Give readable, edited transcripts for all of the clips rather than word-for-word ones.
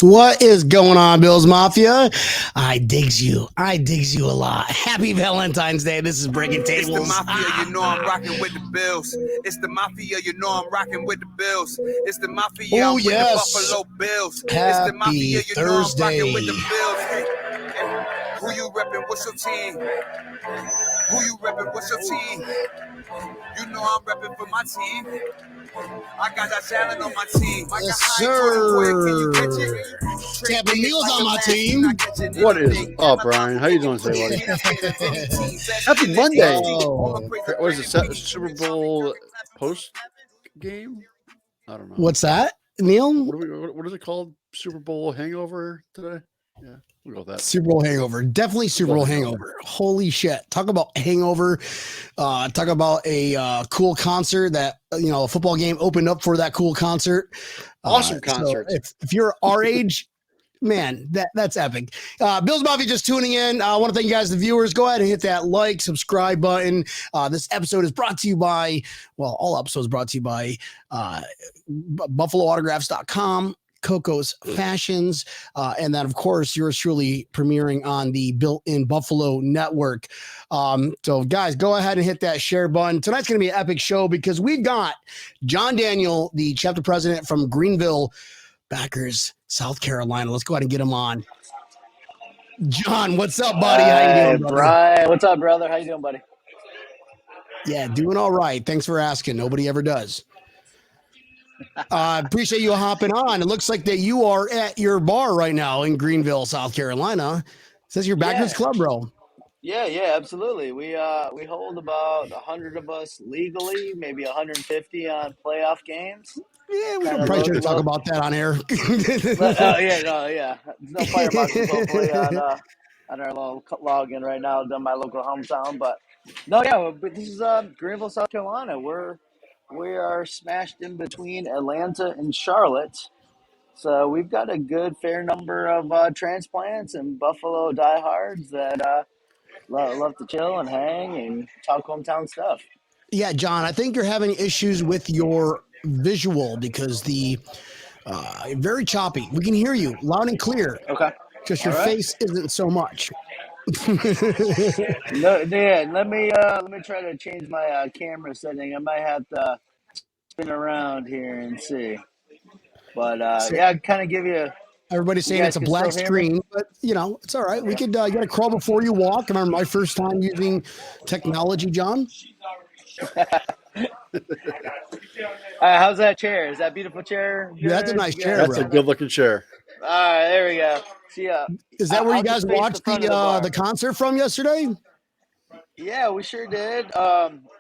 What is going on, Bills Mafia? I digs you. I digs you a lot. Happy Valentine's Day. This is Breaking Tables. It's the Mafia, you know I'm rocking with the Bills. It's the Mafia, you know I'm rocking with the Bills. It's the Mafia, I'm with the Buffalo Bills. It's the Mafia, you know I'm rocking with the Bills. Hey, who you reppin'? What's your team? Who you reppin'? What's your team? You know I'm reppin' for my team. I got that talent on my team. Yes, sir. Tampa Meals on my team. What is up, Brian? How you doing today, buddy? Happy Monday. Oh. What is it, Super Bowl post game? I don't know. What's that, Neil? What is it called? Super Bowl hangover today? Yeah, we'll go with that. Super Bowl hangover. Definitely Super Bowl hangover. Holy shit. Talk about hangover. Talk about a cool concert that, a football game opened up for that cool concert. Awesome concert. So if you're our age, man, that's epic. Bills Mafia just tuning in. I want to thank you guys, the viewers. Go ahead and hit that like, subscribe button. This episode is brought to you by, all episodes brought to you by BuffaloAutographs.com. Coco's Fashions, and then of course yours truly premiering on the Built in Buffalo network. So guys, go ahead and hit that share button. Tonight's going to be an epic show because we've got John Daniel, the chapter president from Greenville Backers, South Carolina. Let's go ahead and get him on. John, what's up, buddy? How you doing, brother? Brian, what's up, brother? How you doing, buddy? Yeah, doing all right. Thanks for asking. Nobody ever does. Appreciate you hopping on. It looks like that you are at your bar right now in Greenville, South Carolina. It says your Backers Club, bro. Yeah, absolutely. We hold about 100 of us legally, maybe 150 on playoff games. Yeah, we don't probably should talk about that on air. Yeah. There's no fireboxes hopefully on our little login right now done by local hometown. But but this is Greenville, South Carolina. We are smashed in between Atlanta and Charlotte. So we've got a good fair number of transplants and Buffalo diehards that love to chill and hang and talk hometown stuff. Yeah, John, I think you're having issues with your visual because the very choppy. We can hear you loud and clear. Okay. Just your face isn't so much. Let me try to change my camera setting. I might have to spin around here and see. But kind of give you. Everybody's saying it's a black screen, but it's all right. We could. You got to crawl before you walk. And my first time using technology, John. How's that chair? Is that a beautiful chair? Yeah, that's a nice chair. That's a good-looking chair. All right, there we go. See, is that where you guys watched the concert from yesterday? Yeah, we sure did.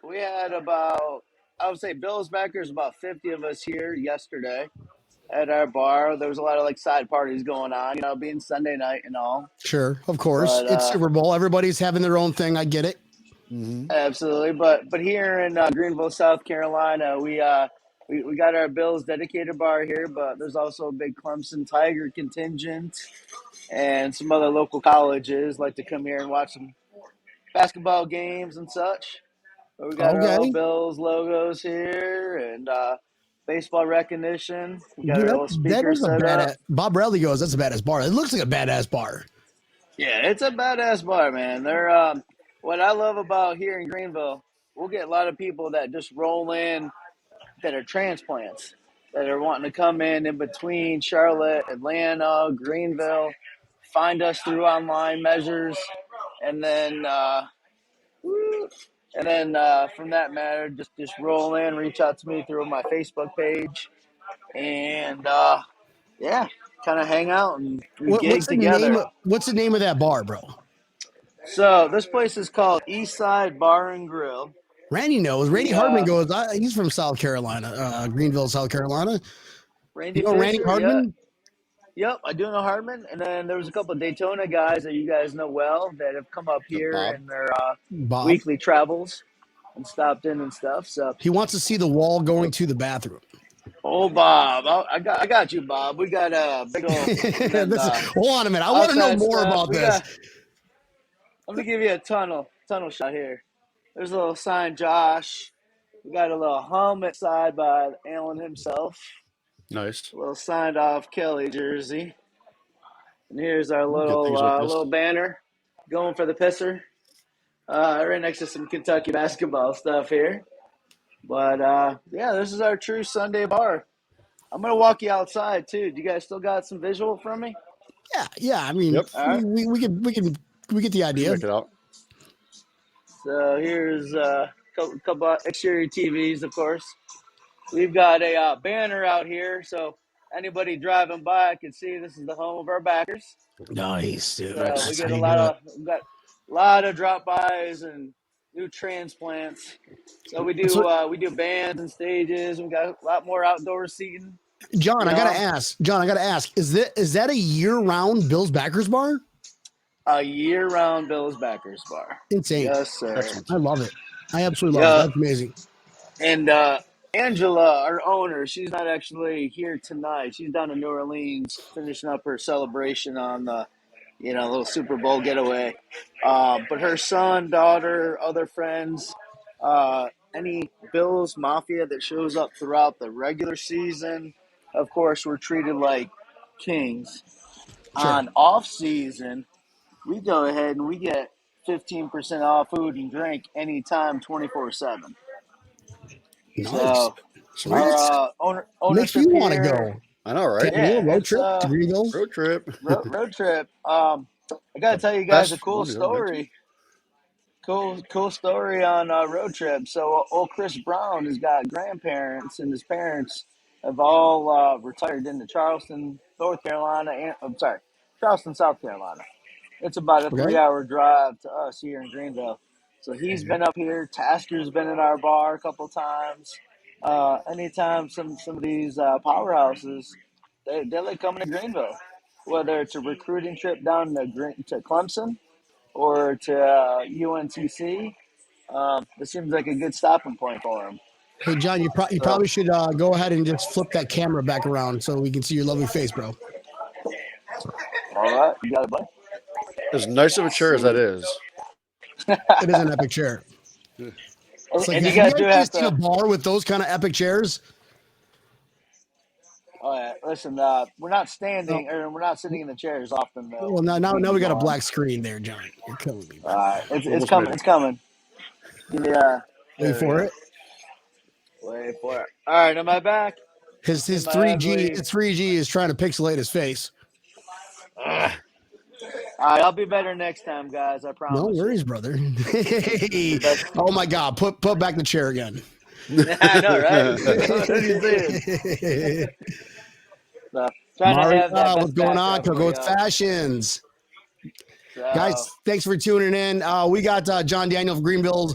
We had about, I would say, Bills backers, about 50 of us here yesterday at our bar. There was a lot of side parties going on, being Sunday night and all. Sure, of course. But, it's Super Bowl. Everybody's having their own thing. I get it. Mm-hmm. Absolutely. But here in Greenville, South Carolina, we got our Bills dedicated bar here, but there's also a big Clemson Tiger contingent and some other local colleges like to come here and watch some basketball games and such. But we got our old Bills logos here and baseball recognition. We got our little speaker set up. Bob Bradley goes, that's a badass bar. It looks like a badass bar. Yeah, it's a badass bar, man. They're what I love about here in Greenville, we'll get a lot of people that just roll in that are transplants, that are wanting to come in between Charlotte, Atlanta, Greenville, find us through online measures, and then from that matter, just roll in, reach out to me through my Facebook page, and kind of hang out and gig together. What's the name of that bar, bro? So this place is called Eastside Bar and Grill. Randy knows. Randy Hardman goes. He's from South Carolina, Greenville, South Carolina. Randy Hardman? Yep, I do know Hardman. And then there was a couple of Daytona guys that you guys know well that have come up here in their weekly travels and stopped in and stuff. So he wants to see the wall going to the bathroom. Oh, Bob, I got you, Bob. We got a big old. Hold on a minute. I want to know more about this. Let me give you a tunnel shot here. There's a little signed Josh. We got a little helmet side by Alan himself. Nice. A little signed off Kelly jersey. And here's our Get things like this. little banner going for the pisser. Right next to some Kentucky basketball stuff here. But yeah, this is our true Sunday bar. I'm gonna walk you outside too. Do you guys still got some visual from me? Yeah. I mean, Yep. All right. we get the You idea. make it out. So here's a couple exterior TVs, of course. We've got a banner out here, so anybody driving by can see this is the home of our backers. Nice, dude. So we That's how get you do it. we've got a lot of drop bys and new transplants. So So, we do bands and stages. We got a lot more outdoor seating. John, You I gotta know, ask. Is that a year-round Bills backers bar? a year-round Bills backers bar. Insane. Yes, sir. Excellent. I love it. I absolutely love it. Yeah, That's amazing. and Angela, our owner, she's not actually here tonight. She's down in New Orleans finishing up her celebration on the, little Super Bowl getaway. But her son, daughter, other friends, any Bills Mafia that shows up throughout the regular season, of course, we're treated like kings. Sure. On off season, we go ahead and we get 15% off food and drink anytime, 24/7. Nice. So Sweet. our Makes ownership me want to here, go. I know, right? Taking a little yeah, road it's trip to Greenville. Road trip. road trip. I gotta The tell you guys a best cool one you've ever been to. story. Cool story on road trip. So old Chris Brown has got grandparents, and his parents have all retired into Charleston, North Carolina. Charleston, South Carolina. It's about a Okay. 3-hour drive to us here in Greenville. So he's been up here. Tasker's been in our bar a couple times. Anytime some of these powerhouses, they like coming to Greenville, whether it's a recruiting trip down to Clemson or to UNCC. This seems like a good stopping point for him. Hey, John, you So, probably should go ahead and just flip that camera back around so we can see your lovely face, bro. all right, you got it, buddy. As nice of a chair as that See. is. It is an epic chair. It's like, And you have you guys do guys have seen a to. bar with those kind of epic chairs? Oh yeah, listen. We're not Oh, standing or we're not sitting in the chairs often though. well, now We we got a go on. black screen there, John. You're killing me, All bro. right, it's Almost made coming. it. It's coming. Yeah, Wait there we for go. it. Wait for it. All right, am I back? His In my 3G ugly. his 3G is trying to pixelate his face. Ah, All right, I'll be better next time, guys. I No promise you. worries, brother. Hey, But oh my God, put back the chair again. I know, right? What are you saying? So, trying to Mario, have that what's best going on? backdrop for Coco y'all. Fashions. So, Guys, thanks for tuning in. We got John Daniel of Greenville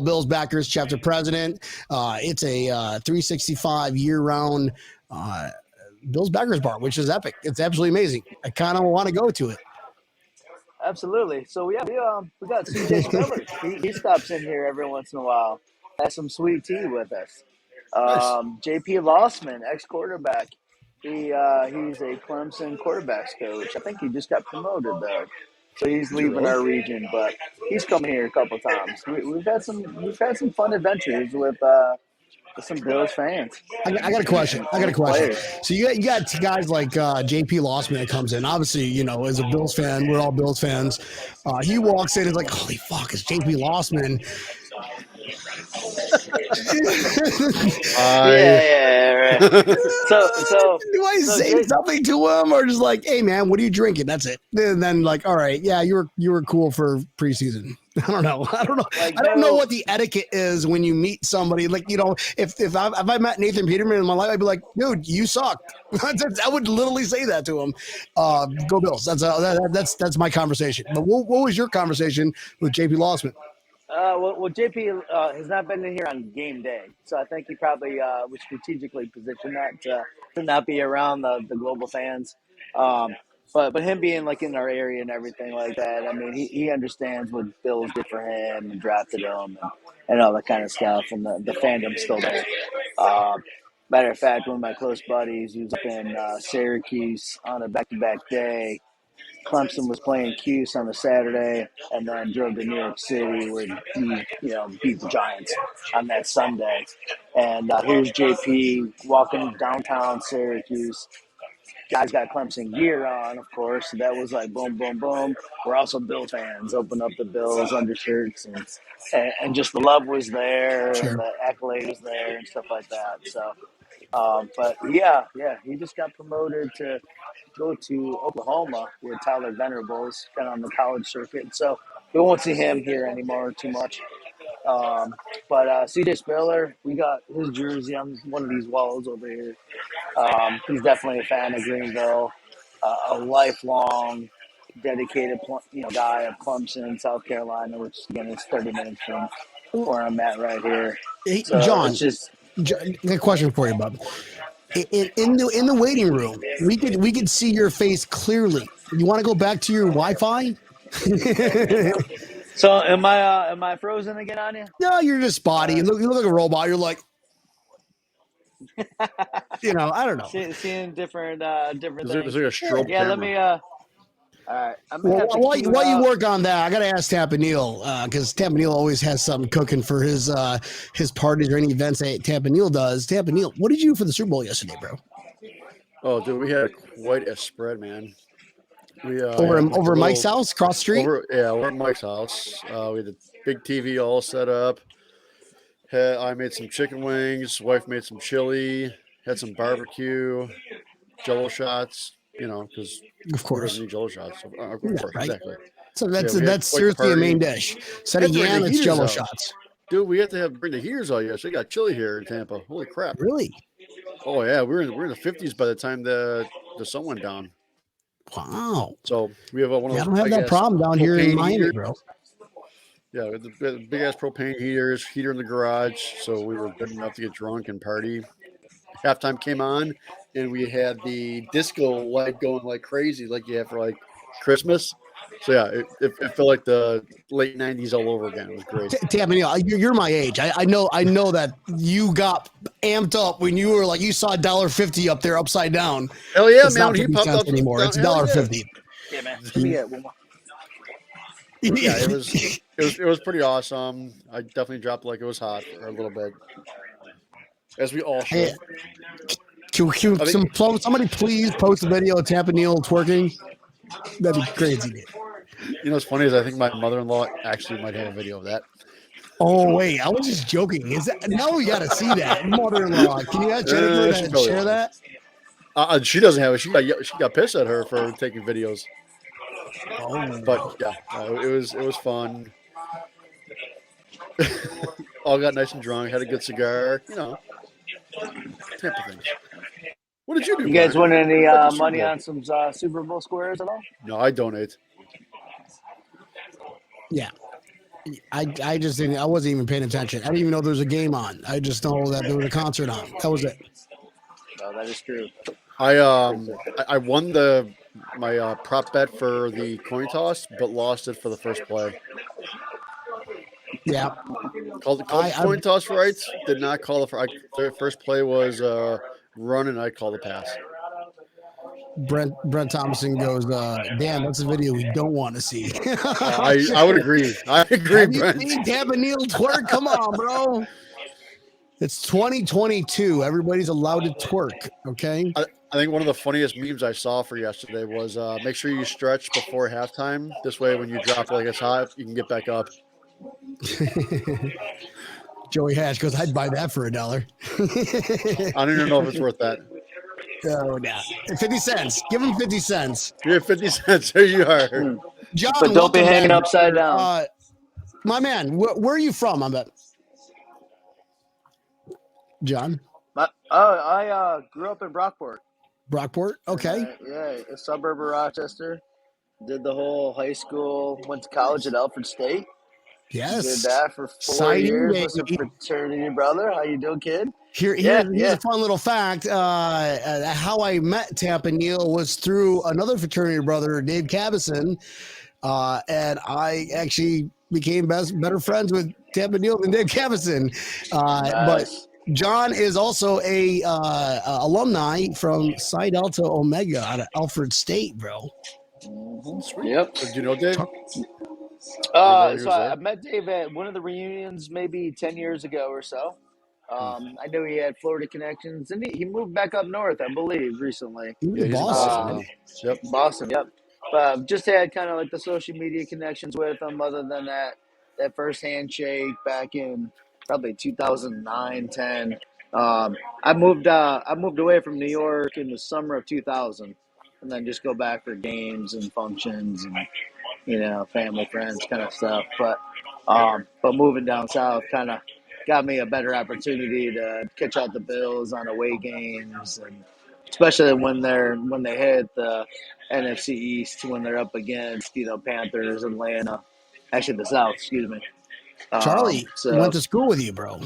Bills Backers chapter president. It's a 365 year-round Bills Backers bar, which is epic. It's absolutely amazing. I kind of want to go to it. absolutely. So yeah, we got CJ Spiller. He stops in here every once in a while. Has some sweet tea with us. nice. JP Lossman, ex quarterback. He's a Clemson quarterbacks coach. I think he just got promoted though, so he's Is he leaving really? our region. But he's coming here a couple times. We've had some fun adventures with some Bills fans I got a question. and players. So you got guys like JP Lossman that comes in. Obviously, as a Bills fan, we're all Bills fans. He walks in and is like, holy fuck, it's JP Lossman. Yeah, right. So Do I so say something to him or just like, hey man, what are you drinking? That's it. And then like, all right, yeah, you were cool for preseason. I don't know. I don't know what the etiquette is when you meet somebody. Like, if I met Nathan Peterman in my life, I'd be like, dude, you suck. I would literally say that to him. Go Bills. That's my conversation. But what was your conversation with JP Lossman? Well, JP has not been in here on game day, so I think he probably was strategically positioned that to not be around the global fans. But him being like in our area and everything like that, I mean, he understands what Bills did for him and drafted him and all that kind of stuff, and the fandom's still there. Uh, Matter of fact, one of my close buddies who's up in Syracuse on a back-to-back day. Clemson was playing Cuse on a Saturday, and then drove to New York City where he, beat the Giants on that Sunday. And here's JP walking downtown Syracuse, guys got Clemson gear on, of course. So that was like boom, boom, boom. We're also Bill fans. Open up the Bills undershirts, and just the love was there, and Sure. the accolade was there, and stuff like that. So, but yeah, he just got promoted to go to Oklahoma with Tyler Venerables, kind of on the college circuit. So we won't see him here anymore too much. But CJ Spiller, we got his jersey on one of these walls over here. He's definitely a fan of Greenville, a lifelong dedicated guy of Clemson, South Carolina, which again is 30 minutes from where I'm at right here. Hey, So John, it's just a question for you, bub. In the waiting room, we could see your face clearly. You want to go back to your Wi-Fi? so. Am I frozen again on you? No, you're just spotty. You look like a robot. You're like, I don't know. Seeing different It's things. like a strobe Yeah, camera. let me. All right, I'm gonna Well, have to while you work on that, I got to ask Tampa Neal because Tampa Neal always has something cooking for his parties or any events that Tampa Neal does. Tampa Neal, what did you do for the Super Bowl yesterday, bro? Oh, dude, we had quite a spread, man. We Over Mike's house, cross the street. Over at Mike's house. We had a big TV all set up. I made some chicken wings. Wife made some chili. Had some barbecue, Jello shots. Because Of who course, doesn't need Jello shots? Of course, right? exactly. So we had that's quite the seriously a main party. dish. Instead of Had to bring yam, the it's heaters Jello out. shots. Dude, we had to bring the heaters out. Yes, they got chilly here in Tampa. Holy crap! Really? Oh yeah, we're in the 50s by the time the sun went down. Wow. So we have one of those. I don't have that problem down here in Miami, bro. Yeah, we had the big ass propane heater in the garage. So we were good enough to get drunk and party. Halftime came on, and we had the disco light going like crazy, like you have for like Christmas. So yeah, it felt like the late 90s all over again. It was great. Tampa, you're my age. I know that you got amped up when you were like you saw $1.50 up there upside down. Hell yeah, it's man! Not He popped up anymore. It's $1.50. Yeah, man. Let me get one more. Yeah, it was pretty awesome. I definitely dropped like it was hot for a little bit, as we all should. Somebody please post a video of Tampa Neal twerking? That'd be crazy, dude. You know what's funny is I think my mother-in-law actually might have a video of that. Oh wait, I was just joking. Is that now we got to see that mother-in-law? Can you ask Jennifer to share that? She doesn't have it. She got pissed at her for taking videos. Oh. But yeah, it was fun. All got nice and drunk. Had a good cigar. Tampa things. What did you do? You guys win any money on some Super Bowl squares at all? No, I donate. Yeah. I just didn't. I wasn't even paying attention. I didn't even know there was a game on. I just know that there was a concert on. That was it. No, that is true. I won my prop bet for the coin toss, but lost it for the first play. Yeah. Called coin toss right. Did not call the first play was run, and I called the pass. Brent Thomason goes, damn, that's a video we don't want to see. I would agree. I agree, Brent. You seen Tampa Neal twerk? Come on, bro. It's 2022. Everybody's allowed to twerk, okay? I think one of the funniest memes I saw for yesterday was make sure you stretch before halftime. This way, when you drop like it's hot, you can get back up. Joey Hatch goes, I'd buy that for $1. I don't even know if it's worth that. Oh, no. 50 cents. Give him 50 cents. Yeah, 50 cents. There you are. John, but don't be hanging upside down. My man, where are you from? I bet. John? I grew up in Brockport. Brockport? Okay. Yeah, a suburb of Rochester. Did the whole high school, went to college at Alfred State. Yes. Did that for 4 years with a fraternity brother. How you doing, kid? Here's a fun little fact. How I met Tampa Neal was through another fraternity brother, Dave Cabison, and I actually became better friends with Tampa Neal than Dave Cabison. Nice. But John is also a alumni from Psi Delta Omega out of Alfred State, bro. Sweet. Yep. Did you know Dave? So I met Dave at one of the reunions maybe 10 years ago or so. I knew he had Florida connections, and he moved back up north, I believe, recently. Yeah, he's in Boston. Boston now. Yep. Boston, yep. Just had kind of like the social media connections with him. Other than that first handshake back in probably 2009, 10. I moved away from New York in the summer of 2000, and then just go back for games and functions and family, friends, kind of stuff. But moving down south kind of got me a better opportunity to catch out the Bills on away games, and especially when they hit the NFC East, when they're up against Panthers, Atlanta, actually the South, excuse me. Charlie So went to school with you, bro.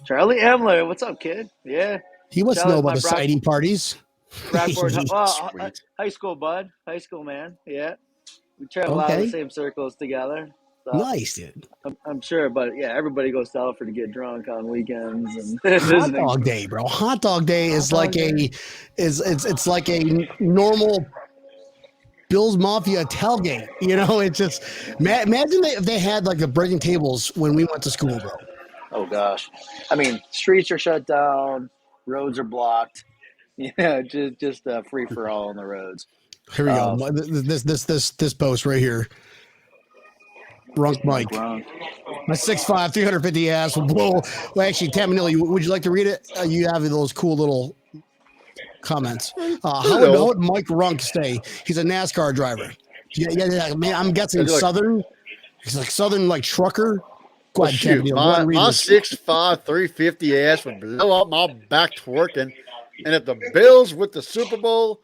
Charlie Emler, what's up, kid? Yeah, He must know Charlie's about my the sighting parties. Rockford, Sweet. high school bud, high school man. Yeah, we travel out of the Okay. same circles together. So Nice, dude. I'm sure, but yeah, everybody goes to Alfred to get drunk on weekends and Hot dog day, bro. Hot dog day is like it's like a normal Bill's Mafia tailgate. It's just imagine if they had like the breaking tables when we went to school, bro. Oh gosh, I mean, streets are shut down, roads are blocked. Yeah, just free for all on the roads. Here we go. This post right here. Runk Mike. My 6'5", 350 ass will blow. Well, actually, Tamanilli, would you like to read it? You have those cool little comments. How would Mike Runk stay? He's a NASCAR driver. Yeah. Man, I'm guessing Southern. He's like Southern, like trucker. Go ahead, Shoot, Tamanilli. my 6'5", 350 ass would blow up my back twerking. And if the Bills with the Super Bowl,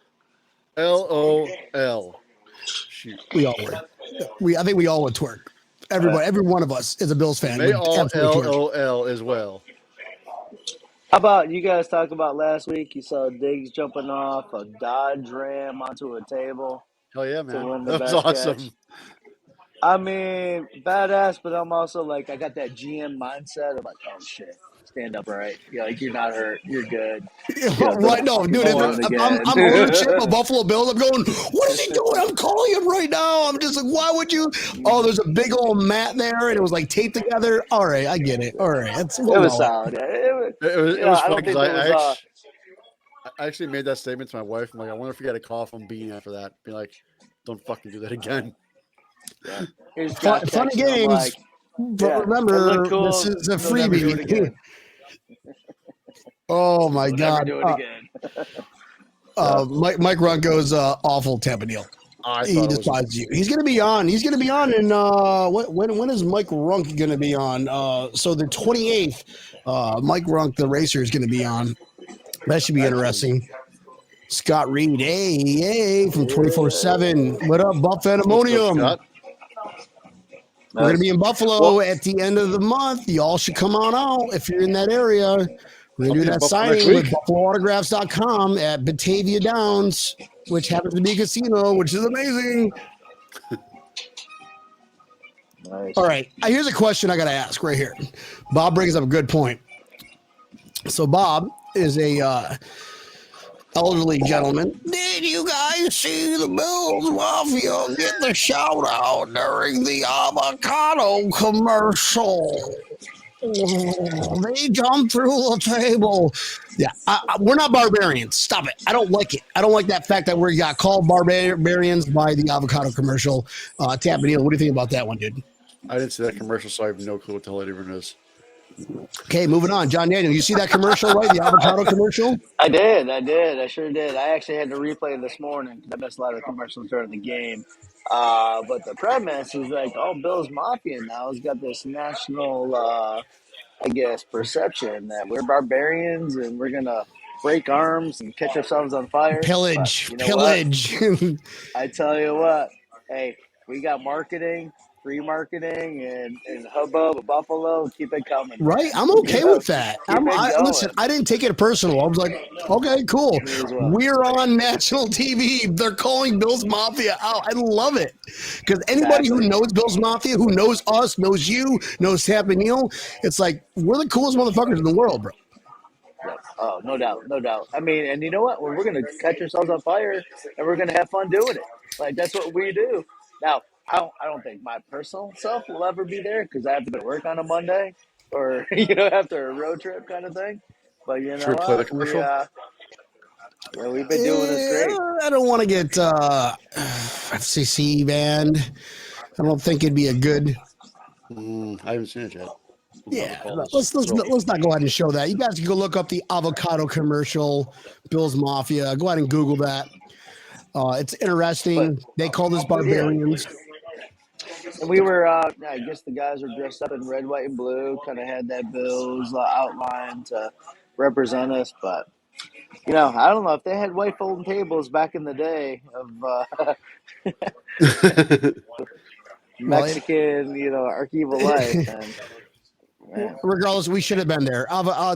LOL. Shoot. We all would. I think we all would twerk. Everybody, every one of us is a Bills fan. They all LOL as well. How about you guys talk about last week? You saw Diggs jumping off a Dodge Ram onto a table. Hell yeah, man. Win the That was best awesome. catch. I mean, badass, but I'm also like, I got that GM mindset of like, oh shit, stand up, right? You're not hurt, you're good. Right? No, dude, I'm ownership of Buffalo Bills. I'm going, what is he doing? I'm calling him right now. I'm just like, why would you? Oh, there's a big old mat there, and it was like taped together. All right, I get it. All right, it was solid. It was fun because I actually made that statement to my wife. I'm like, I wonder if you got a call from Bean after that. Be like, don't fucking do that again. Yeah. Funny games, like, but remember, cool. This is a freebie. Oh my God! Mike Runko's awful Tapanil. He despises you. He's gonna be on. He's gonna be on in when is Mike Runk gonna be on? So the 28th, Mike Runk, the racer, is gonna be on. That should be interesting. Scott Reed, hey, from 24/7. What up, Buff Ammonium? We're going to be in Buffalo at the end of the month. Y'all should come on out if you're in that area. We're going to do that signing with BuffaloAutographs.com at Batavia Downs, which happens to be a casino, which is amazing. Nice. All right. Here's a question I got to ask right here. Bob brings up a good point. So Bob is a elderly gentleman. Did you guys see the Bills Mafia get the shout out during the avocado commercial? They jumped through the table. Yeah, we're not barbarians. Stop it. I don't like it. I don't like that fact that we got called barbarians by the avocado commercial. Tapanil, what do you think about that one, dude? I didn't see that commercial, so I have no clue what the hell it even is. Okay, moving on. John Daniel, you see that commercial, right? The avocado commercial? I did. I sure did. I actually had to replay it this morning. I missed a lot of commercials during the game. But the premise is like, oh, Bill's Mafia now has got this national, I guess, perception that we're barbarians and we're going to break arms and catch ourselves on fire. Pillage. I tell you what, hey, we got marketing. Free marketing and hubbub of Buffalo, keep it coming. Right, I'm okay with that. Listen, I didn't take it personal. I was like, okay, cool. We're on national TV. They're calling Bill's Mafia out. I love it because anybody who knows Bill's Mafia, who knows us, knows you, knows Tapanil, it's like we're the coolest motherfuckers in the world, bro. Oh, no doubt. I mean, and you know what? We're going to catch ourselves on fire and we're going to have fun doing it. Like that's what we do. Now, I don't think my personal self will ever be there because I have to go to work on a Monday. or after a road trip kind of thing. But you Should know we play the what? commercial? We've been doing this great. I don't want to get FCC banned. I don't think it'd be a good. I haven't seen it yet. Yeah, let's not go ahead and show that. You guys can go look up the avocado commercial, Bill's Mafia. Go ahead and Google that. It's interesting. They call this barbarians. And we were, I guess the guys were dressed up in red, white, and blue. Kind of had that Bills outline to represent us. But I don't know if they had white folding tables back in the day of Mexican, archival life. And man. Regardless, we should have been there.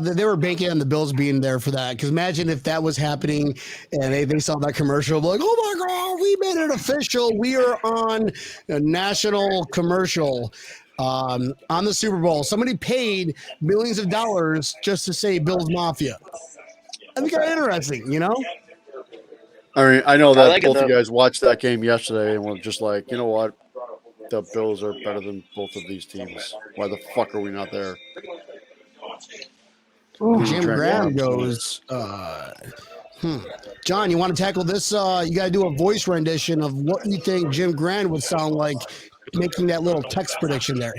They were banking on the Bills being there for that. Because imagine if that was happening and they saw that commercial, like, oh my God, we made it official. We are on a national commercial on the Super Bowl. Somebody paid millions of dollars just to say Bills Mafia. I think that's interesting, I mean, I know that both of you guys watched that game yesterday and were just like, you know what? The Bills are better than both of these teams. Why the fuck are we not there? Jim Graham goes, John, you want to tackle this? You got to do a voice rendition of what you think Jim Graham would sound like making that little text prediction there.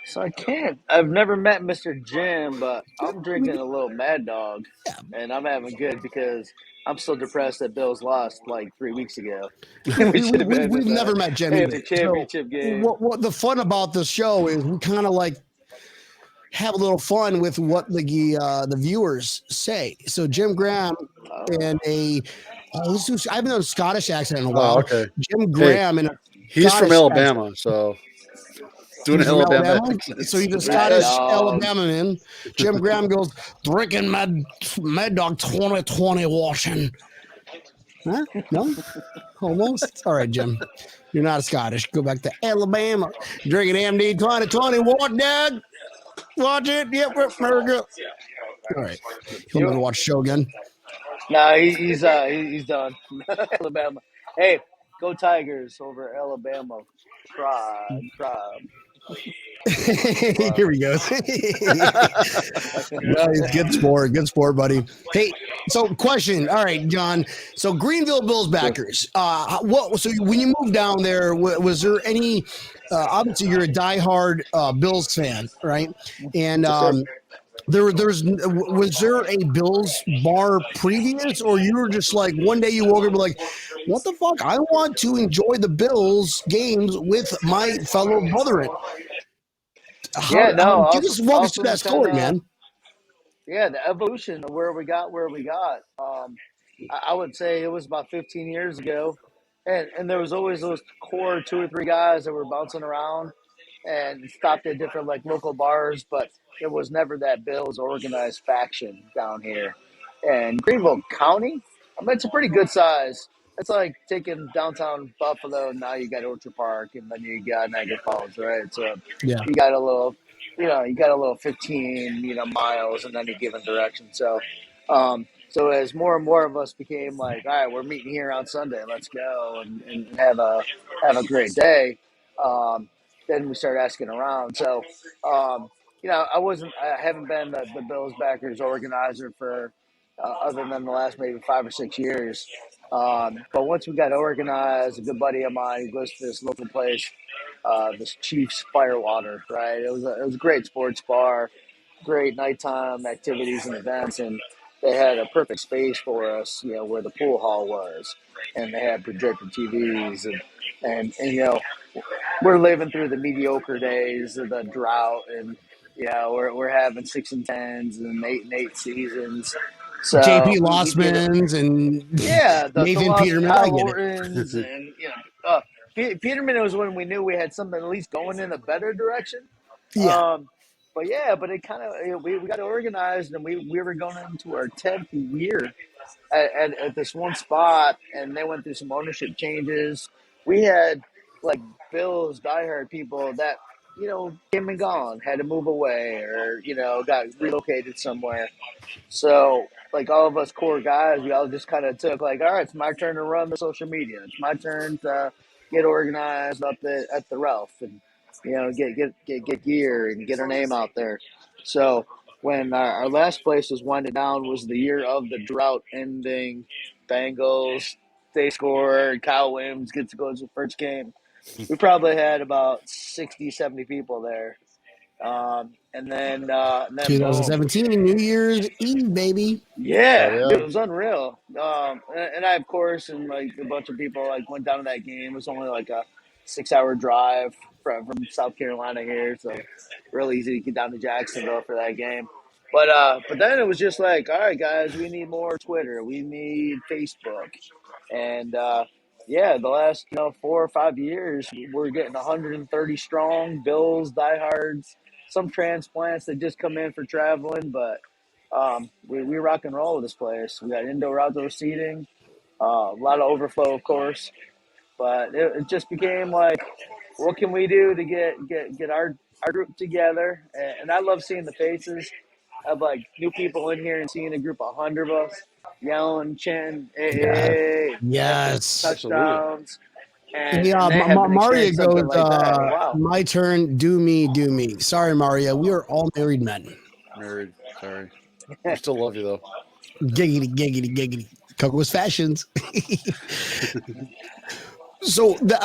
So I can't. I've never met Mr. Jim, but I'm drinking a little Mad Dog, and I'm having good because I'm still depressed that Bills lost like 3 weeks ago. We've never met Jim either. Championship game. What the fun about the show is we kind of like have a little fun with what the viewers say. So Jim Graham and I haven't done a Scottish accent in a while. Okay. Jim Graham and he's from Alabama, so doing an Alabama. So he's a Scottish Alabama man. Jim Graham goes, drinking Mad Dog 2020 washing. Huh? No? Almost? All right, Jim. You're not Scottish. Go back to Alabama. Drinking MD 2020 what, Dad? Watch it. Yep, America. All right. He'll never watch the show again. No, he's done. Alabama. Hey, go Tigers over Alabama. Tribe. Here we go. Good sport, buddy. Hey, so question. All right, John. So Greenville Bills backers. So when you moved down there, was there any? Obviously, you're a diehard Bills fan, right? And was there a Bills bar previous, or you were just like one day you woke up and like, what the fuck? I want to enjoy the Bills games with my fellow brethren. Just walk us through that story, man. Yeah, the evolution of where we got. I would say it was about 15 years ago, and there was always those core 2 or 3 guys that were bouncing around and stopped at different like local bars, but it was never that Bills organized faction down here. And Greenville County, I mean, it's a pretty good size. It's like taking downtown Buffalo, and now you got Orchard Park, and then you got Niagara Falls, right? So you got a little, you got a little 15, miles in any given direction. So, so as more and more of us became like, all right, we're meeting here on Sunday, let's go and have a great day. Then we started asking around. So, I haven't been the Bills backers organizer for other than the last maybe 5 or 6 years. But once we got organized, a good buddy of mine who goes to this local place, this Chiefs Firewater, right? It was a great sports bar, great nighttime activities and events, and they had a perfect space for us, where the pool hall was, and they had projector TVs, and we're living through the mediocre days of the drought, and we're having 6 and 10s and 8 and 8 seasons. So JP Lossmans and Nathan Peterman, I get it. And Peterman was when we knew we had something at least going in a better direction. Yeah. But it kind of we got organized, and we were going into our 10th year at this one spot, and they went through some ownership changes. We had like Bills diehard people that came and gone, had to move away, or got relocated somewhere. So like all of us core guys, we all just kind of took like, all right, it's my turn to run the social media. It's my turn to get organized up at the Ralph, and get gear and get our name out there. So when our last place was winding down was the year of the drought ending. Bengals, they scored. Kyle Williams gets to go to the first game. We probably had about 60, 70 people there. And then boom. 2017, New Year's Eve, baby. Oh Yeah, dude, yeah. it was unreal. And I, of course, and like a bunch of people like went down to that game. It was only like a 6 hour drive from South Carolina here, so real easy to get down to Jacksonville for that game. But then it was just like, all right, guys, we need more Twitter, we need Facebook, and yeah, the last 4 or 5 years, we're getting 130 strong. Bills diehards, some transplants that just come in for traveling, but we rock and roll with this place. We got indoor, outdoor seating, a lot of overflow, of course. But it just became like, what can we do to get our group together? And I love seeing the faces of like new people in here and seeing a group of 100 of us yelling, chanting, Yeah. hey, after Yes. Absolutely. touchdowns, Yeah, and they haven't Maria experienced goes, something like that. Wow. my turn, do me, do me. Sorry, Maria. We are all married men. Married. Sorry. We still love you though. Giggity, giggity, giggity. Coco's fashions. So the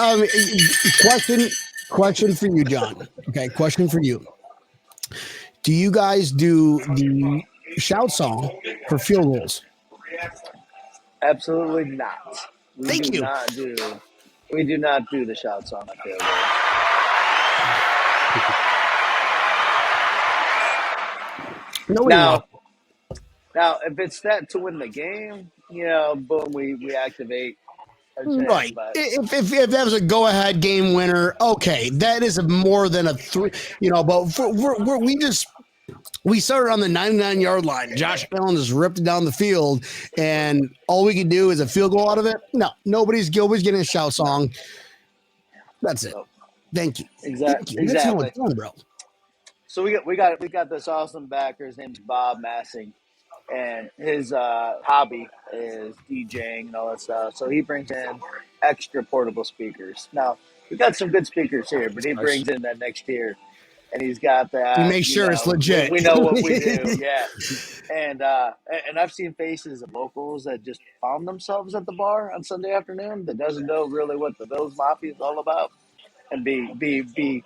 question for you, John. Okay, question for you. Do you guys do the shout song for field goals? Absolutely not. We Thank do you. not do. We do not do the shots on that field goal. No, we won't. Now, if it's that to win the game, boom, we activate our chant. Right. But If that was a go ahead game winner, okay, that is more than a three. But we started on the 99-yard line. Josh Allen just ripped it down the field, and all we could do is a field goal out of it. No, nobody's getting a shout song. That's it. Thank you. Thank you. That's how Exactly. it's done, bro. So we got this awesome backer. His name's Bob Massing, and his hobby is DJing and all that stuff. So he brings in extra portable speakers. Now we got some good speakers here, but he Nice. brings in that next tier, and he's got that. You make sure it's legit. We know what we do, yeah. And I've seen faces of locals that just found themselves at the bar on Sunday afternoon that doesn't know really what the Bills Mafia is all about, and be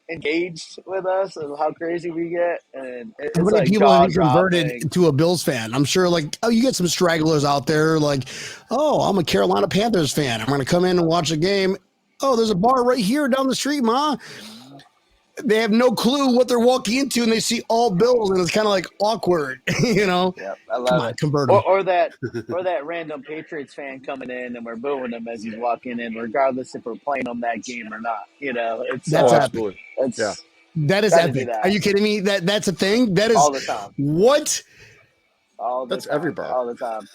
engaged with us and how crazy we get, and How it's many like people have jaw you converted dropping. to a Bills fan? I'm sure, you get some stragglers out there, oh, I'm a Carolina Panthers fan. I'm going to come in and watch a game. Oh, there's a bar right here down the street, Ma. They have no clue what they're walking into, and they see all Bills, and it's kind of awkward, Yeah, I love it. Convert them. Or that random Patriots fan coming in and we're booing him as he's walking in, regardless if we're playing on that game or not. It's That's epic. Absolutely. yeah. That is epic. Are you kidding me? That's a thing. That is all the time. What? That's every bar. All the time.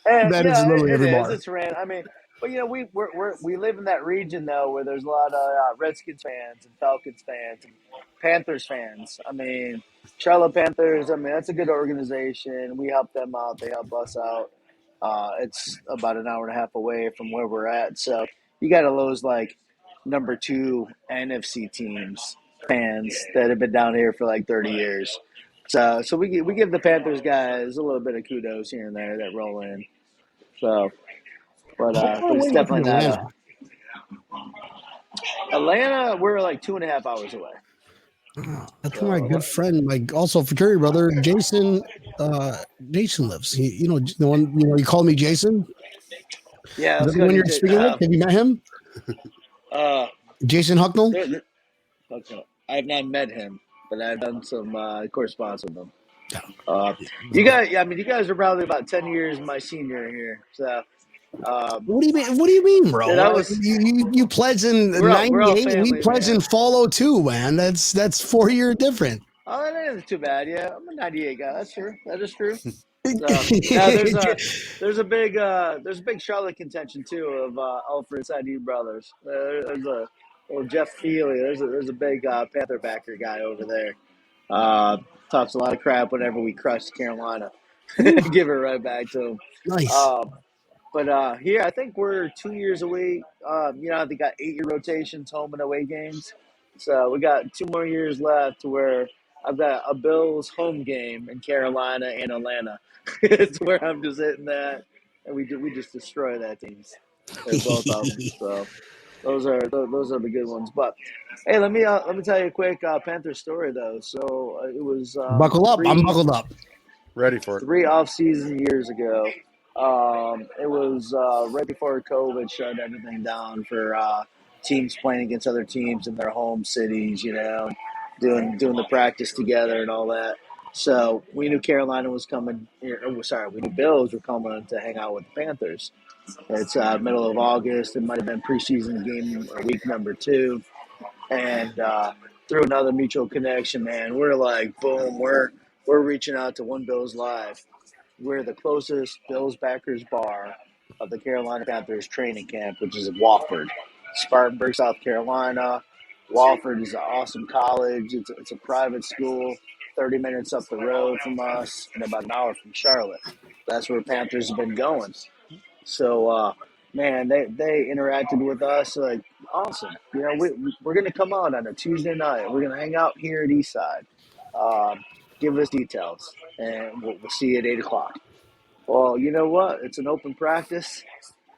And that is literally every bar. It's random. I mean, but we live in that region though where there's a lot of Redskins fans and Falcons fans and Panthers fans. I mean, Charlotte Panthers. I mean, that's a good organization. We help them out. They help us out. It's about an hour and a half away from where we're at. So you got all those number 2 NFC teams fans that have been down here for 30 years. So we give the Panthers guys a little bit of kudos here and there that roll in. So, but it's definitely not Atlanta. We're 2.5 hours away. That's where my good friend, also fraternity brother, Jason. Jason lives. The one you called me Jason. Yeah, is that the one you're speaking with? Have you met him? Jason Hucknall. I have not met him, but I've done some correspondence with him. You guys are probably about 10 years my senior here. So, what do you mean? What do you mean, bro? You pledged in '98. We pledged in fall 02, man. That's 4 years different. Oh, that isn't too bad. Yeah, I'm a little guy. That's true. That is true. Now there's a big Charlotte contention too of Alfred Sadi brothers. There's a Jeff Feely. There's a big Panther backer guy over there. Talks a lot of crap whenever we crush Carolina. Give it right back to him. Nice. But here, I think we're 2 years away. They got 8-year rotations, home and away games. So we got 2 more years left to where I've got a Bills home game in Carolina and Atlanta. It's where I'm just hitting that, and we just destroy that teams. They're both of them. So those are the good ones. But hey, let me tell you a quick Panther story though. So it was Buckle up. I'm buckled up. Ready for it. 3 off-season years ago. It was right before COVID shut everything down for teams playing against other teams in their home cities, doing the practice together and all that. So we knew Carolina was coming. We knew Bills were coming to hang out with the Panthers. It's middle of August. It might have been preseason game or week number 2, and through another mutual connection, man, we're like, boom, we're reaching out to One Bills Live. We're the closest Bills backers bar of the Carolina Panthers training camp, which is in Wofford, Spartanburg, South Carolina. Wofford is an awesome college. It's a private school, 30 minutes up the road from us and about an hour from Charlotte. That's where Panthers have been going. So, man, they interacted with us like awesome. We're gonna come on a Tuesday night. We're gonna hang out here at Eastside. Give us details, and we'll see you at 8 o'clock. Well, you know what? It's an open practice.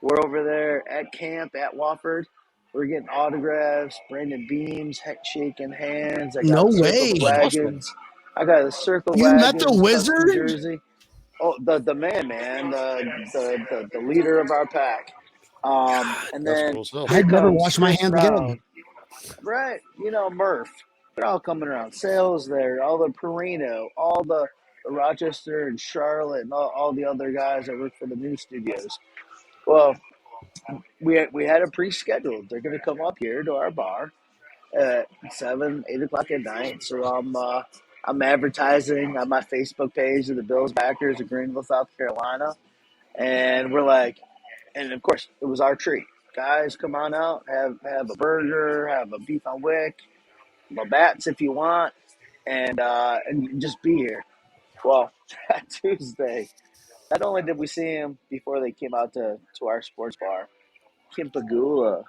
We're over there at camp at Wofford. We're getting autographs. Brandon Beams shaking hands. I No got Circle way. the Wagons. I got a Circle You met the Wagons custom wizard? jersey. Oh, the man, the leader of our pack. And That's then cool stuff. here I'd never comes wash my Chris hands Brown, again. right? Murph. They're all coming around. Sales there, all the Perino, all the Rochester and Charlotte, and all the other guys that work for the news studios. Well, we had it pre-scheduled. They're going to come up here to our bar at 7, 8 o'clock at night. So I'm advertising on my Facebook page of the Bills backers of Greenville, South Carolina. And we're like, and of course, it was our treat. Guys, come on out, have a burger, have a beef on wick, Labatt's if you want, and just be here. Well, that Tuesday, not only did we see him before they came out to our sports bar, Kim Pagula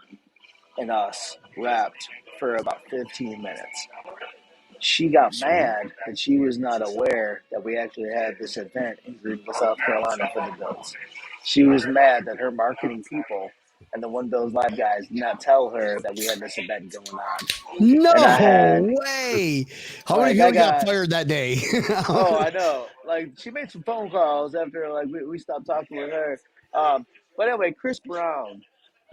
and us rapped for about 15 minutes. She got Sweet. mad that she was not aware that we actually had this event in Greenville, South Carolina for the Bills. She was mad that her marketing people and the One Bills Live guys did not tell her that we had this event going on. And I No had, way. How many like, people got fired that day? oh, I know. Like, she made some phone calls after, like, we stopped talking with her. But anyway, Chris Brown,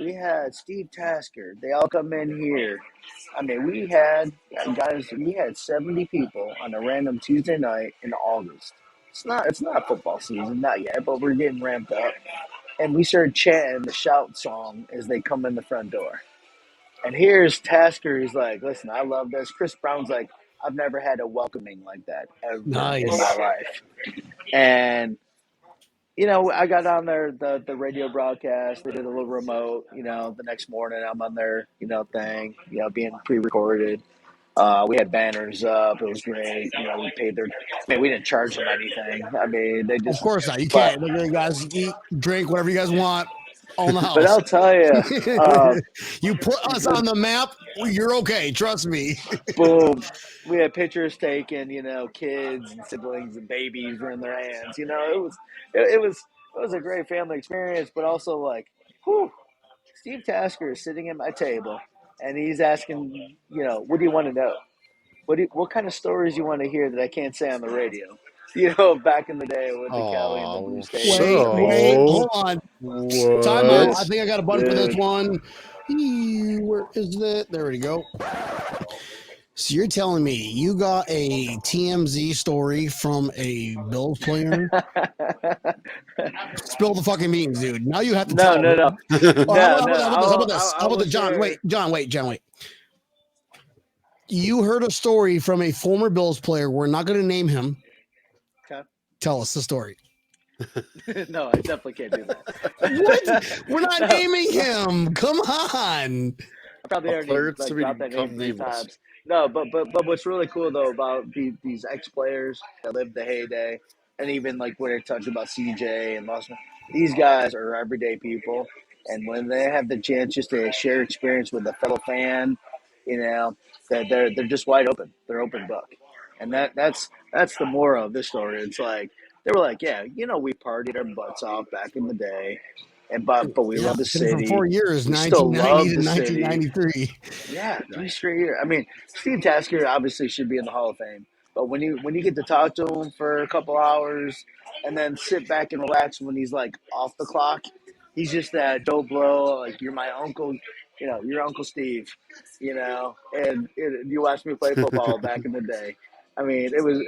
we had Steve Tasker. They all come in here. I mean, we had 70 people on a random Tuesday night in August. It's not football season, not yet, but we're getting ramped up. And we started chanting the shout song as they come in the front door. And here's Tasker. He's like, listen, I love this. Chris Brown's like, I've never had a welcoming like that ever in my Nice. life. And, I got on there, the radio broadcast. They did a little remote, the next morning I'm on their, thing, being pre-recorded. We had banners up. It was great. We paid their, man, we didn't charge them anything. I mean, they Of just, course not. You but, can't. Look at you guys eat, drink, whatever you guys want on the but house. I'll tell you, You put us on the map, you're okay. Trust me. boom. We had pictures taken, kids and siblings and babies were in their hands. It was a great family experience, but also like, whew, Steve Tasker is sitting at my table and he's asking, what do you want to know? What kind of stories you want to hear that I can't say on the radio? Back in the day with the Kelly and the Blue State. Wait, hold on. Time out. What? I think I got a button for this Dude. one. Where is it? There we go. So you're telling me you got a TMZ story from a Bills player? Spill the fucking beans, dude. Now you have to No, tell me. no. Oh, No, how no. about this? I How about will the John? share. John, wait. You heard a story from a former Bills player. We're not going to name him. Okay. Tell us the story. No, I definitely can't do that. What? We're not No. naming him. Come on. I probably already Players to dropped that name become 3 nameless. times. No, but what's really cool though about these ex players that lived the heyday, and even like when I talked about CJ and Lawson, these guys are everyday people, and when they have the chance just to share experience with a fellow fan, that they're just wide open. They're open book, and that's the moral of this story. It's like they were like, yeah, we partied our butts off back in the day, but we Yeah, love the did it for city. 4 years, We still 1990 love to the city. 1993. Yeah, 3 straight years. I mean, Steve Tasker obviously should be in the Hall of Fame, but when you get to talk to him for a couple hours and then sit back and relax when he's like off the clock, he's just that Joe Blow, like you're my uncle, your Uncle Steve, and you watched me play football back in the day. I mean, it was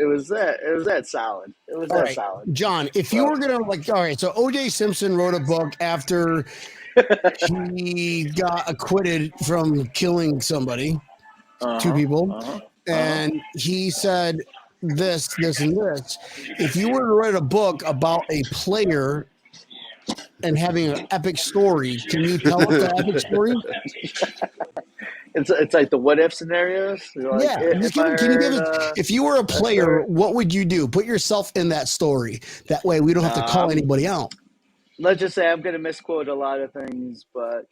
that solid. It was All that right, solid. John, if you So, were gonna all right, so OJ Simpson wrote a book after he got acquitted from killing somebody, two uh huh, people, uh huh, uh huh. and he said this, and this. If you were to write a book about a player and having an epic story, can you tell us that epic story? It's like the what if scenarios. You're like, Yeah, just if I can you give heard us, if you were a a player, story. what would you do? Put yourself in that story. That way we don't have to call Um, anybody out. let's just say I'm going to misquote a lot of things, but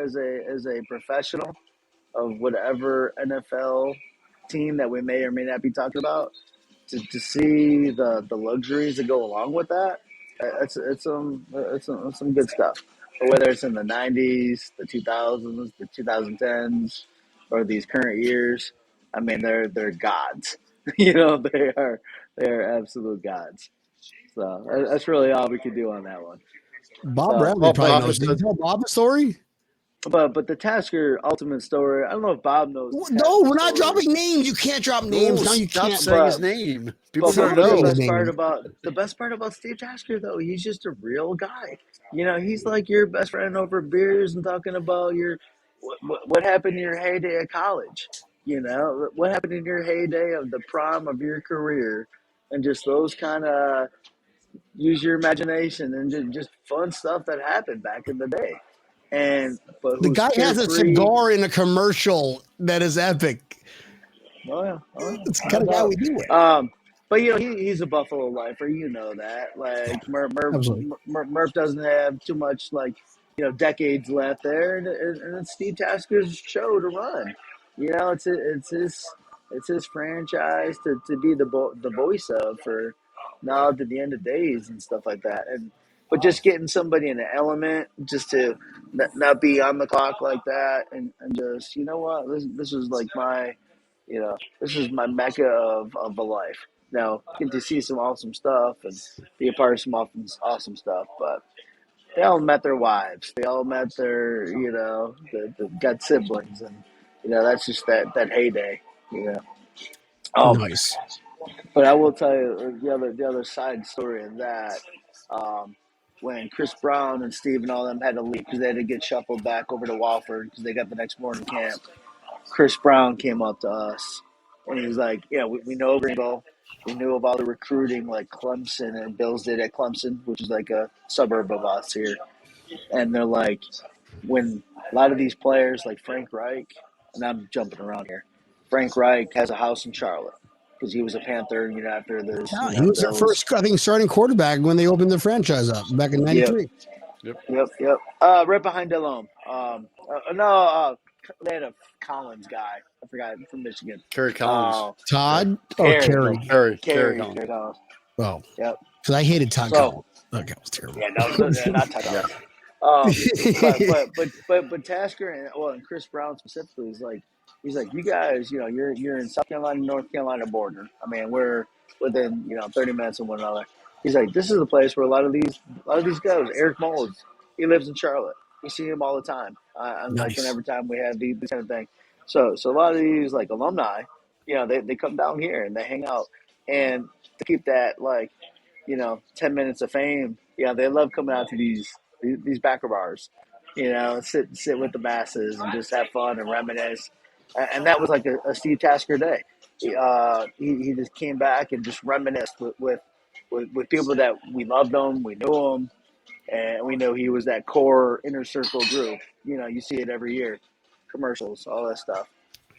as a professional of whatever NFL team that we may or may not be talking about, to see the luxuries that go along with that, it's some good stuff. But whether it's in the '90s, the 2000s, the 2010s, or these current years, I mean they're gods. They are absolute gods. So that's really all we could do on that one. Bob So, Bradley Well, probably Bob knows. is Did you the tell Bob the story? but the Tasker ultimate story, I don't know if Bob knows the No, Tasker we're not story, dropping names. You can't drop no. names. Now you Stop can't. saying his but name. People but Stop want but to but the saying his know. best part name. about Steve Tasker though, he's just a real guy. He's like your best friend over beers and talking about what happened in your heyday of college. What happened in your heyday of the prime of your career, and just those kind of use your imagination and just fun stuff that happened back in the day. And but The who's guy has a carefree. cigar in a commercial that is epic. Oh yeah, It's the no kind of guy we doubt. deal with. But he's a Buffalo lifer, that. Yeah, Like absolutely. Murph doesn't have too much like decades left there, and it's Steve Tasker's show to run. It's his franchise to be the voice of for now to the end of days and stuff like that. But just getting somebody in the element just to not be on the clock like that, and just what this is like this is my mecca of a life. Now, get to see some awesome stuff and be a part of some awesome stuff, but they all met their wives. They all met got siblings, and that's just that heyday. You know. Um, Nice. but I will tell you the other side story of that. Um, when Chris Brown and Steve and all them had to leave because they had to get shuffled back over to Walford because they got the next morning camp. Chris Brown came up to us and he was like, "Yeah, we know Greenville. We knew of all the recruiting like Clemson and Bills did at Clemson, which is like a suburb of us here." And they're like, when a lot of these players like Frank Reich, and I'm jumping around here, Frank Reich has a house in Charlotte because he was a Panther, after this, Yeah, he was their Bills. first, I think, starting quarterback when they opened the franchise up back in Yep, '93. Yep. yep. Right behind Delhomme. No, they had a Collins guy. I forgot from Michigan. Kerry Collins. Uh, Kerry. Todd or Carey. Kerry? Kerry Collins. Carey Collins. Oh, Yep. because I hated Todd So Collins. Okay, it was terrible. yeah, no, not Todd Yeah. Collins. But Tasker and Chris Brown specifically is like he's like, you guys, you're in South Carolina, North Carolina border. I mean, we're within 30 minutes of one another. He's like, this is a place where a lot of these guys, Eric Mullins, he lives in Charlotte. We see him all the time. I'm like, and Nice. every time we have these kind of thing. So a lot of these like alumni, they come down here and they hang out, and to keep that like 10 minutes of fame. They love coming out to these backer bars, sit with the masses and just have fun and reminisce. And that was like a Steve Tasker day. He just came back and just reminisced with people that we loved him, we knew him, and we know he was that core inner circle group. You see it every year, commercials, all that stuff.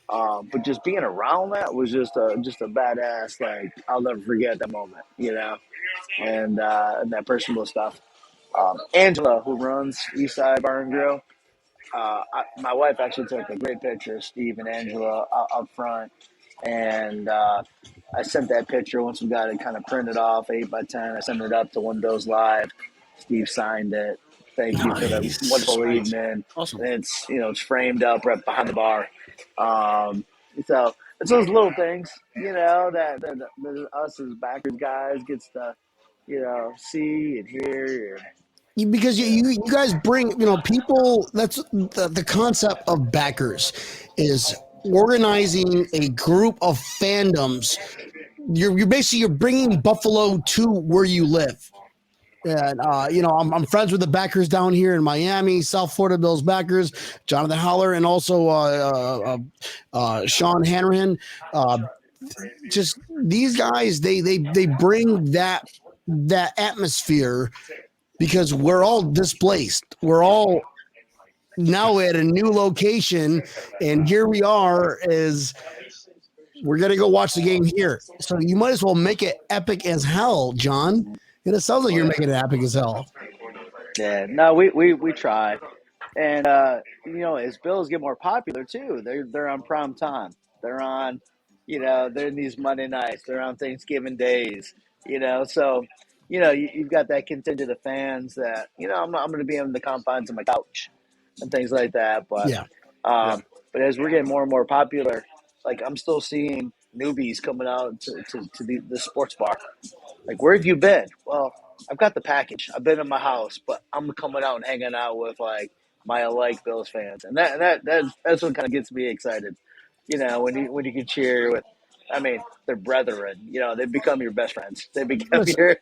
But just being around that was just a badass. Like I'll never forget that moment, and that personal stuff. Angela, who runs Eastside Bar and Grill, my wife actually took a great picture of Steve and Angela up front, and I sent that picture once we got it kind of printed off 8x10. I sent it up to Windows Live. Steve signed it. Thank you for the Nice. wonderful evening. Awesome. And it's framed up right behind the bar. So it's those little things, that us as backers guys gets to, see and hear. Because you guys bring people. That's the concept of backers is organizing a group of fandoms. You're bringing Buffalo to where you live. And I'm friends with the backers down here in Miami, South Florida Bills backers, Jonathan Holler, and also Sean Hanrahan. Just these guys, they bring that atmosphere because we're all displaced. We're all now at a new location, and here we are we're gonna go watch the game here. So you might as well make it epic as hell, John. And it sounds like you're making it epic as hell. Yeah, no, we try. And as Bills get more popular too, they're on prime time. They're on, they're in these Monday nights. They're on Thanksgiving days. So you've got that contingent of fans that I'm going to be on the confines of my couch and things like that. But Yeah. but as we're getting more and more popular, like I'm still seeing newbies coming out to the sports bar. Like, where have you been? Well, I've got the package. I've been in my house, but I'm coming out and hanging out with like my alike Bills fans, and that's what kind of gets me excited. When you can cheer with, I mean, they're brethren. They become your best friends. They become Listen, your,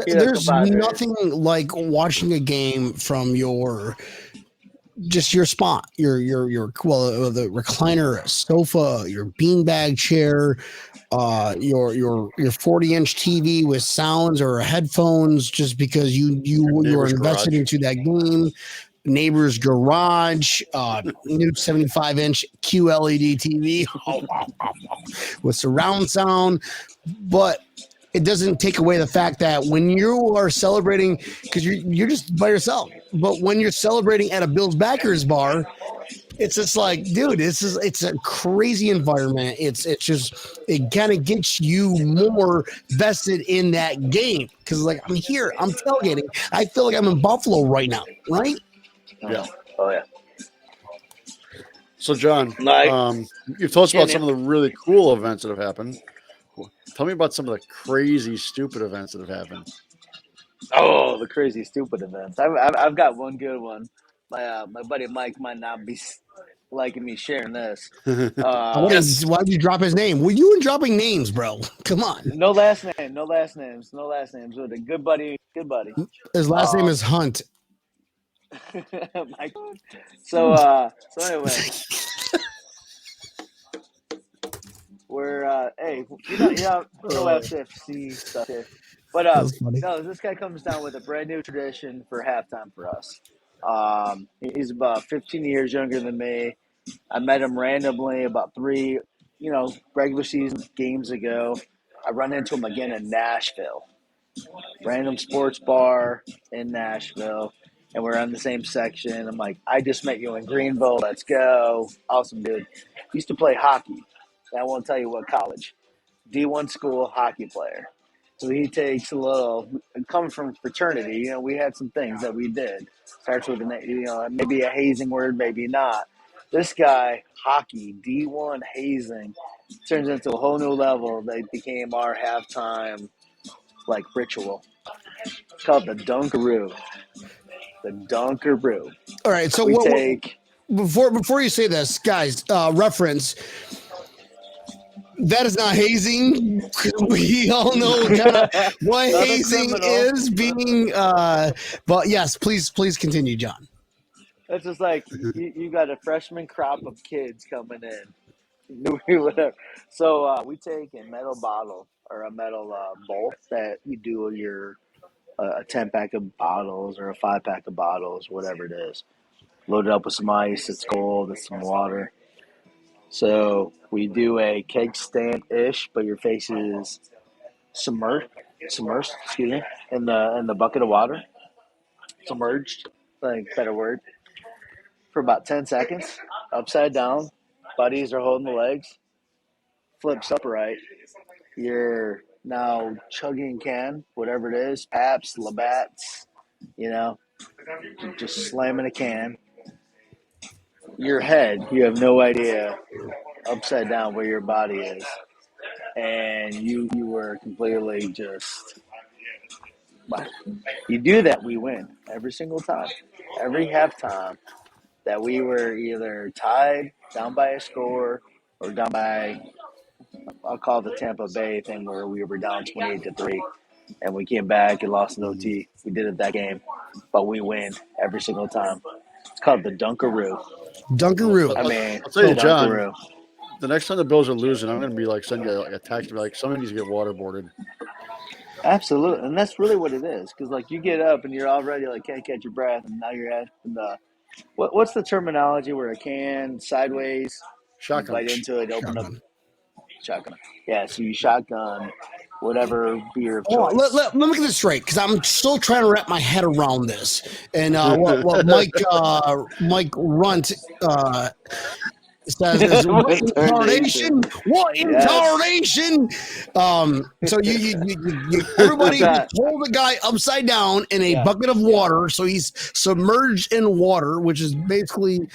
there's compadres. nothing like watching a game from your spot, the recliner sofa, your beanbag chair, your 40-inch TV with sounds or headphones, just because you're Neighbor's invested garage. into that game. Neighbor's garage, new 75-inch QLED TV with surround sound, but it doesn't take away the fact that when you are celebrating, because you're just by yourself, but when you're celebrating at a Bills backers bar, it's just like, dude, it's a crazy environment. It's just, it kind of gets you more vested in that game because like I'm here, I'm tailgating. I feel like I'm in Buffalo right now, right? Yeah. Oh yeah. So, John, Like, you've told us about yeah, some of the really cool events that have happened. Tell me about some of the crazy, stupid events that have happened. oh, the crazy stupid events. I've got one good one. My buddy Mike might not be liking me sharing this. Yes. Why did you drop his name? Well, you were dropping names, bro. Come on. No last name, no last names, no last names. With a good buddy, good buddy. His last name is Hunt. Mike. So anyway, we're hey, no FCC stuff here, but That was funny. no, this guy comes down with a brand new tradition for halftime for us. He's about 15 years younger than me. I met him randomly about three, regular season games ago. I run into him again in Nashville, random sports bar in Nashville, and we're on the same section. I'm like, I just met you in Greenville. Let's go. Awesome, dude. Used to play hockey. I won't tell you what college. D1 school hockey player. So he takes a little, coming from fraternity, we had some things that we did. Starts with, maybe a hazing word, maybe not. This guy, hockey, D1 hazing, turns into a whole new level. They became our halftime, ritual. It's called the Dunkaroo. The Dunkaroo. All right. So We take. before you say this, guys, reference. That is not hazing. We all know what hazing is being. But yes, please continue, John. It's just like you got a freshman crop of kids coming in. Whatever. So we take a metal bottle or a metal bowl that you do your a 10-pack of bottles or a 5-pack of bottles, whatever it is. Load it up with some ice. It's cold. It's some water. So we do a keg stand-ish, but your face is submerged, excuse me, in the bucket of water, submerged, like better word, for about 10 seconds, upside down. Buddies are holding the legs, flips upright. You're now chugging can, whatever it is, Paps, Labatt's, you know, just slamming a can. Your head, you have no idea upside down where your body is. And you were completely just, you do that, we win every single time. Every halftime that we were either tied, down by a score, or down by, I'll call it the Tampa Bay thing where we were down 28-3, and we came back and lost in OT. We did it that game, but we win every single time. It's called the Dunkaroo. Dunkaroo. I mean, I'll tell you, John, Dunkaroo. the next time the Bills are losing, I'm going to be like sending you a text, be like, somebody needs to get waterboarded. Absolutely, and that's really what it is. Because like you get up and you're already like can't catch your breath, and now you're at the what's the terminology where a can sideways, you Shotgun. bite into it, open up Shotgun. shotgun. Yeah, so you shotgun whatever beer of Hold on, choice. let me get this straight because I'm still trying to wrap my head around this. And what Mike Runt says is what incarnation? What incarnation? So you everybody just hold the guy upside down in a bucket of water, so he's submerged in water, which is basically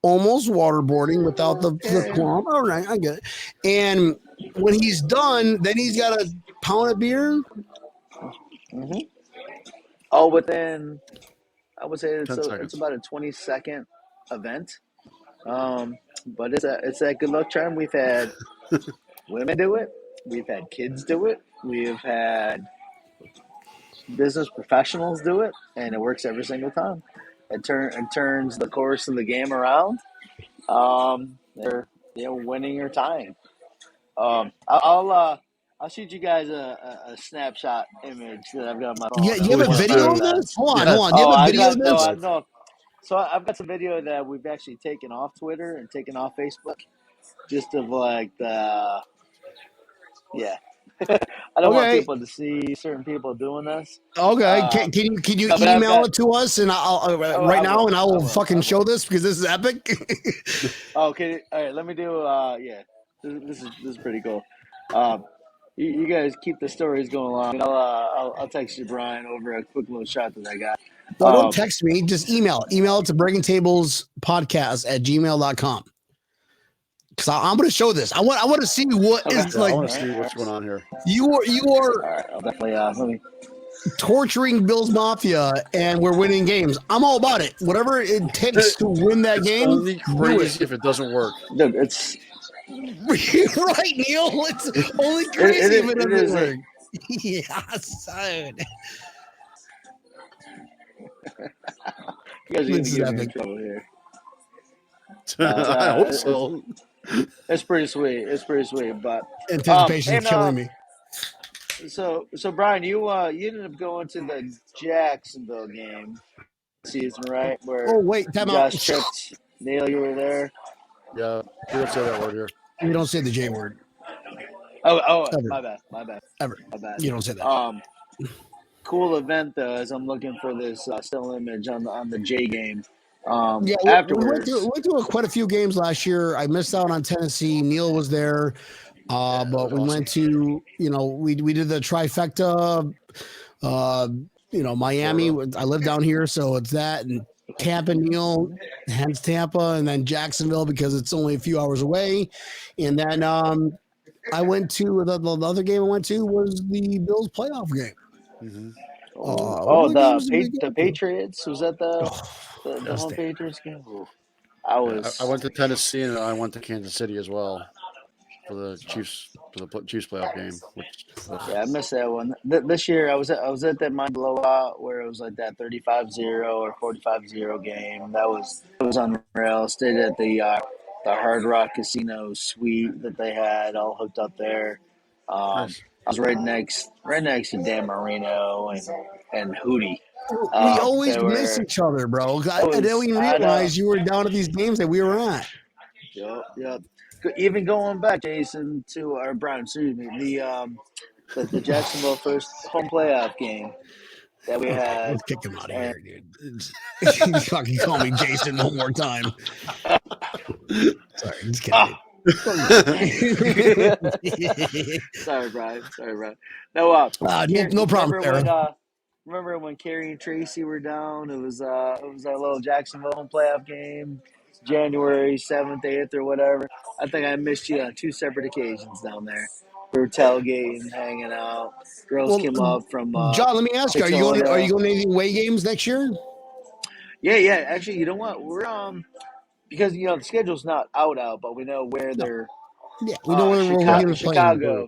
almost waterboarding without the clump. All right, I get it. And when he's done, then he's got a pound of beer. Mm-hmm. Oh, within I would say it's about a 20-second event. But it's that good luck charm. We've had women do it. We've had kids do it. We've had business professionals do it, and it works every single time. It turns the course of the game around. They're winning or tying. I'll shoot you guys a snapshot image that I've got on my phone. Yeah, you have a video of this? Hold on. Do you have a video of this? No. So I've got some video that we've actually taken off Twitter and taken off Facebook, just of like the I don't want people to see certain people doing this. Okay, can you email it to us and I'll right now and I will fucking show this because this is epic. Okay, all right. Let me do. This is pretty cool. You guys keep the stories going along. I'll text you, Brian, over a quick little shot that I got. Well, don't text me. Just email it. Email it to breakingtablespodcast@gmail.com. Because I'm going to show this. I want to see what is like. I want to see what's going on here. You are all right, I'll definitely let me torturing Bills Mafia, and we're winning games. I'm all about it. Whatever it takes to win that game. Only crazy if it doesn't work. Dude, it's right, Neil. It's only crazy if it doesn't work. Yeah, son. You guys are going to get me in trouble here. I hope so. It's pretty sweet. But anticipation is killing me. So Brian, you ended up going to the Jacksonville game season, right? Where time out. Josh tripped. Neil, you were there. Yeah, we don't say that word here. We don't say the J word. Oh, my bad. Ever. My bad. You don't say that. Cool event though, as I'm looking for this still image on the J game. Afterwards, we went to quite a few games last year. I missed out on Tennessee. Neil was there, but we went to we did the trifecta. Miami. I live down here, so it's that and Tampa, Neil, hence Tampa, and then Jacksonville because it's only a few hours away. And then I went to the other game I went to was the Bills playoff game. Mm-hmm. The Patriots, was that the home Patriots game? I went to Tennessee and I went to Kansas City as well for the Chiefs playoff game. I missed that one. This year I was at that mind blowout where it was like that 35-0 or 45-0 game. That was unreal. Stayed at the Hard Rock Casino suite that they had all hooked up there. Nice. I was right next to Dan Marino and Hootie. We always miss each other, bro. I didn't even realize you were down at these games that we were at. Yep. even going back, Jason, to our Brown, excuse me, the Jacksonville first home playoff game that we Okay, had. let's kick him out of And, here, dude. You fucking call me Jason one more time. Sorry, just kidding, dude. Sorry, Brian. No, no problem, Sarah. Remember when Carrie and Tracy were down? It was our little Jacksonville home playoff game, January 7th, 8th, or whatever. I think I missed you on two separate occasions down there. We were tailgating, hanging out. Girls came up from John, let me ask you: Are you going to any away games next year? Yeah. Actually, you know what? We're because the schedule's not out, but we know where they're. Yeah, we know where we're going to play. Chicago,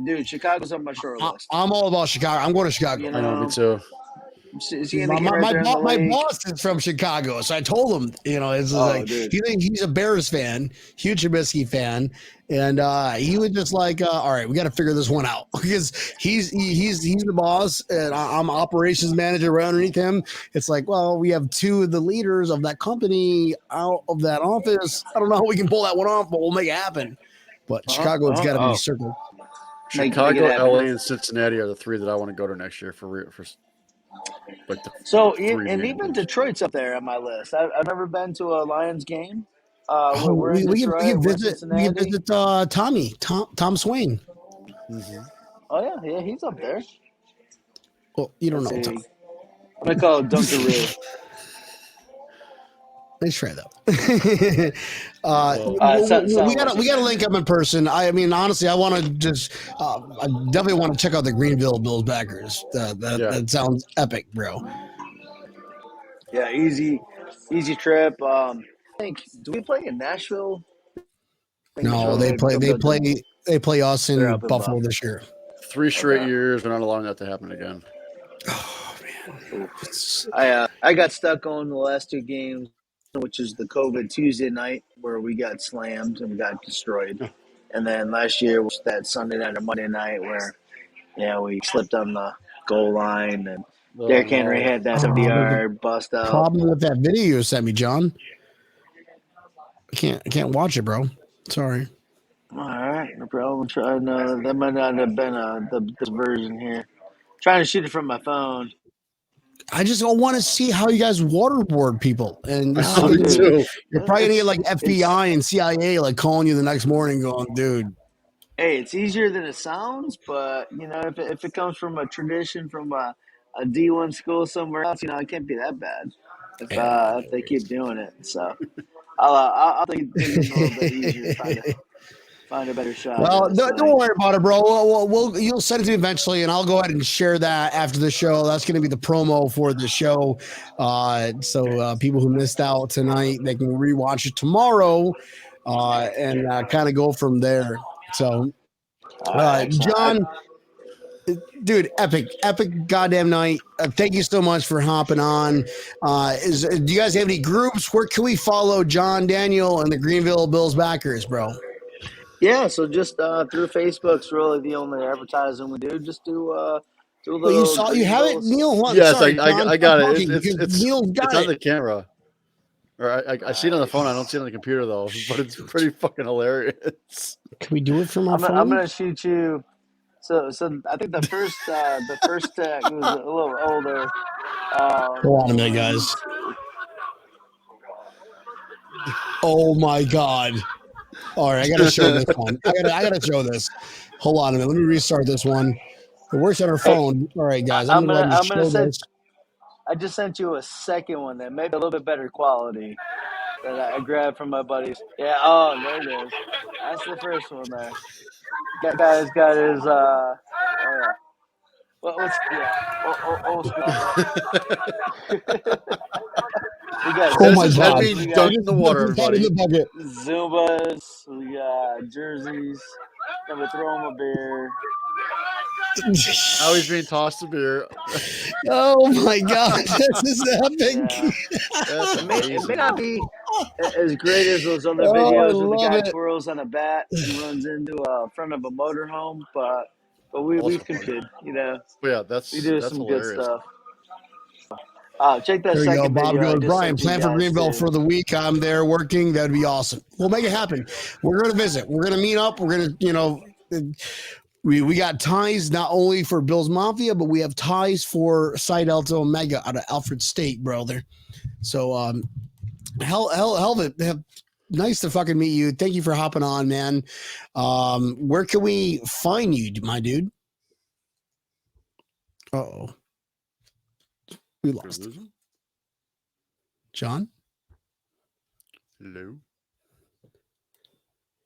dude. Chicago's on my short list. I'm all about Chicago. I'm going to Chicago. I know, me too. My boss is from Chicago, so I told him, he's a Bears fan, huge Trubisky fan, and he was just like, all right, we got to figure this one out because he's the boss, and I'm operations manager right underneath him. It's like, well, we have two of the leaders of that company out of that office. I don't know how we can pull that one off, but we'll make it happen. But Chicago, it's got to be circled. Chicago, LA, and Cincinnati are the three that I want to go to next year for. Even Detroit's up there on my list. I've never been to a Lions game. We can visit Tom Swain. Mm-hmm. Oh yeah, he's up there. Well, you don't know. I'm gonna call it Dunkaroo. Nice try though. We got to link up in person. I mean, honestly, I want to just. I definitely want to check out the Greenville Bills backers. That sounds epic, bro. Yeah, easy trip. I think. Do we play in Nashville? No, they play us in Buffalo this year. 3 straight years. We're not allowing that to happen again. Oh man, I got stuck on the last 2 games, which is the COVID Tuesday night where we got slammed and we got destroyed. And then last year was that Sunday night or Monday night where, we slipped on the goal line and Derrick Henry had that 70-yard bust out. Problem with that video you sent me, John. I can't watch it, bro. Sorry. All right, no problem. That might not have been this version here. Trying to shoot it from my phone. I just don't want to see how you guys waterboard people, and you're probably gonna get like FBI and CIA like calling you the next morning, going, "Dude, hey, it's easier than it sounds." But if it comes from a tradition from a D1 school somewhere else, it can't be that bad if they keep doing it. So I'll think it's a little bit easier to find a better shot. Well, don't worry about it, bro. You'll send it to me eventually, and I'll go ahead and share that after the show. That's going to be the promo for the show. So people who missed out tonight, they can rewatch it tomorrow and kind of go from there. So, John, dude, epic goddamn night. Thank you so much for hopping on. Do you guys have any groups? Where can we follow John, Daniel, and the Greenville Bills backers, bro? Yeah, so just through Facebook's really the only advertising we do. Just do a little. You have it, Neil? Yes, sorry, I got it. Neil's got it's on the camera. Or I see it on the phone. I don't see it on the computer though. But it's pretty fucking hilarious. Can we do it from our phone? I'm gonna shoot you. So I think the first tag was a little older. Hold on a minute, guys. Oh my god. All right, I gotta show this one. I gotta show this. Hold on a minute. Let me restart this one. It works on our phone. All right, guys. I'm gonna show this. I just sent you a second one that may be a little bit better quality that I grabbed from my buddies. Yeah. Oh, there it is. That's the first one there. That guy's got his. Oh yeah. What's old school. We got dunked in the water, buddy. Zumbas, we got jerseys, and we throw him a beer. Now he's being tossed a beer. Oh my god, this is epic. Yeah. It may not be as great as those other videos where the guy twirls on a bat and runs into front of a motorhome, but we've competed, Yeah, we do that's some hilarious. good stuff. Check that There you go. second Bob video. I goes, just Brian, sent you plan for guys, Greenville too. for the week. I'm there working. That'd be awesome. We'll make it happen. We're going to visit. We're going to meet up. We're going to, we got ties not only for Bill's Mafia, but we have ties for Psi Delta Omega out of Alfred State, brother. So, hell of it. Nice to fucking meet you. Thank you for hopping on, man. Where can we find you, my dude? Uh-oh. We lost him. John? Hello?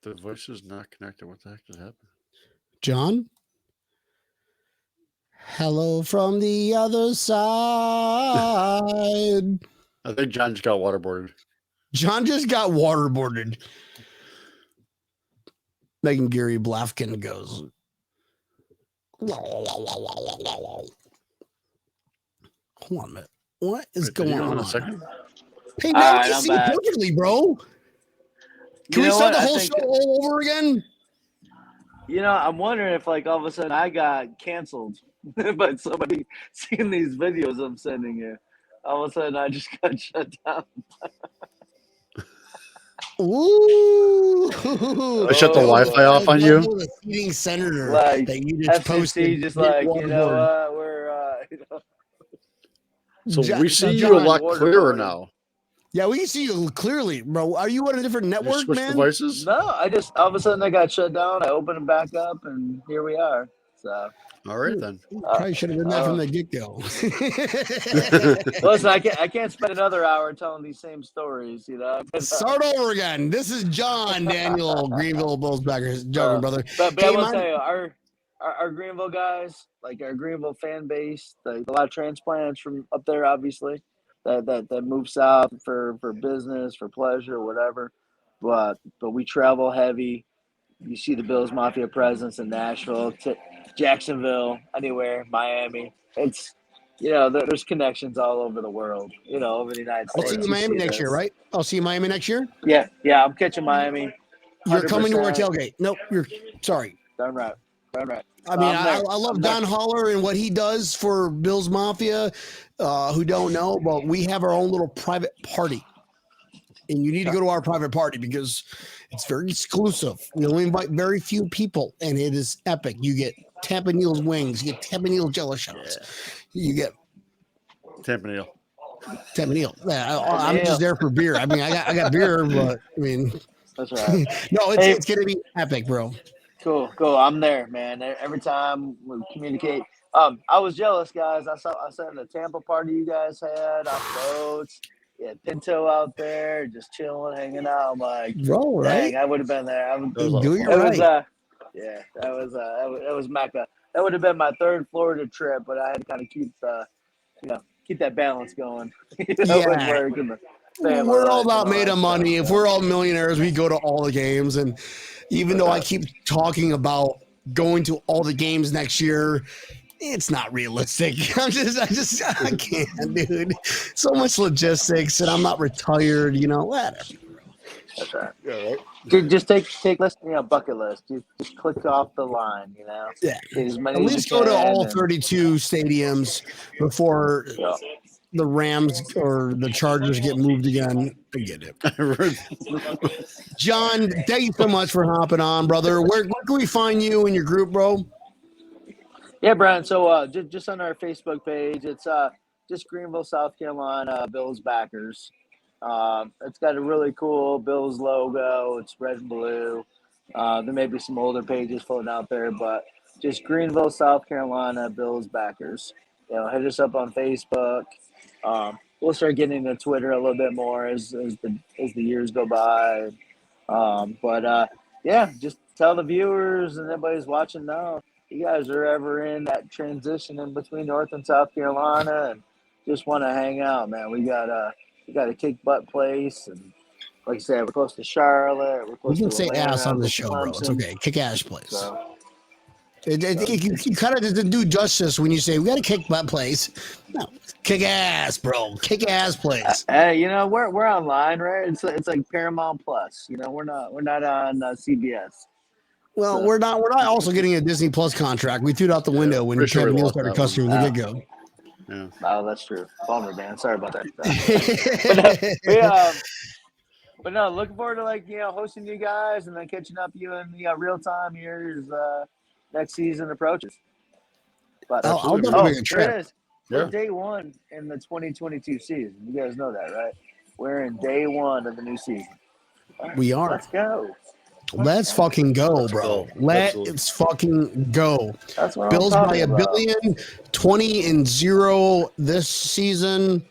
The voice is not connected. What the heck just happened? John? Hello from the other side. I think John just got waterboarded. John just got waterboarded. Megan Gary Blafkin goes. Hold on a minute. What is going on? A second? Hey, man, we right, can I'm see back. you perfectly, bro. Can we start the whole show all over again? I'm wondering if, like, all of a sudden I got canceled by somebody seeing these videos I'm sending you. All of a sudden I just got shut down. Ooh. I shut the Wi-Fi off on you. The seating senator Like, that you just FCC posted. just like, waterboard. we're, So we see you John, a lot clearer now. Yeah, we can see you clearly, bro. Are you on a different network, you switched man? Devices? No, I just, all of a sudden I got shut down. I opened it back up and here we are. So. All right, then. Probably should have done that from the get-go. Listen, I can't spend another hour telling these same stories, Start over again. This is John Daniel, Greenville Bulls backers. Joking, brother. But I will tell you, our Greenville guys, like our Greenville fan base, like a lot of transplants from up there, obviously, that move south for business, for pleasure, whatever. But we travel heavy. You see the Bills Mafia presence in Nashville, Jacksonville, anywhere, Miami. It's, there's connections all over the world, over the United States. I'll see you in Miami next year, right? I'll see you in Miami next year? Yeah, I'm catching Miami. 100%. You're coming to our tailgate. Nope, sorry. Darn right. I mean, I love Don Holler and what he does for Bills Mafia, who don't know, but we have our own little private party. And you need to go to our private party because it's very exclusive. We only invite very few people, and it is epic. You get Tampa Neal's wings. You get Tampa Neal jello shots. Yeah. You get Tampa Neal. I'm just there for beer. I mean, I got beer, but I mean, that's right. No, it's gonna be epic, bro. Cool. I'm there, man. Every time we communicate. I was jealous, guys. I saw the Tampa party you guys had on boats. Yeah, Pinto out there, just chilling, hanging out. I'm like, bro, dang, right? I would have been there. That was Mecca. That would have been my third Florida trip, but I had to kind of keep that balance going. We're all about made of money. If we're all millionaires, we go to all the games. And even though I keep talking about going to all the games next year, it's not realistic. I can't, dude. So much logistics, and I'm not retired. Whatever. That's right. Yeah, right. Just take list. Bucket list. Just click off the line. Yeah. At least go to all 32 stadiums before the Rams or the Chargers get moved again. I get it. John, thank you so much for hopping on, brother. Where can we find you and your group, bro? Yeah, Brian. So just on our Facebook page, it's just Greenville, South Carolina, Bills backers. It's got a really cool Bills logo. It's red and blue. There may be some older pages floating out there, but just Greenville, South Carolina, Bills backers. Hit us up on Facebook. We'll start getting into Twitter a little bit more as the years go by. Just tell the viewers and everybody's watching now. You guys are ever in that transition in between North and South Carolina and just want to hang out, man. We got a kick butt place, and like I said, we're close to Charlotte. We're close. You can to say Atlanta, ass on the show, bro. It's okay. Kick ass place. So, you kind of didn't do justice when you say we got a kick butt place. No, kick ass, bro. Kick ass place. Hey, we're online, right? It's like Paramount Plus. We're not on CBS. Well, we're not also getting a Disney Plus contract. We threw it out the window when Kevin Neal started cussing from the get-go. Yeah. Oh, that's true. Bummer, man. Sorry about that. But no, looking forward to hosting you guys and then catching up you in real time here as next season approaches. But I'll definitely make a here trip. it is. We're day one in the 2022 season. You guys know that, right? We're in day one of the new season. We are. Let's go. Let's fucking go, bro. Let's fucking go. That's what Bills I'm by talking a about. billion, 20-0 this season.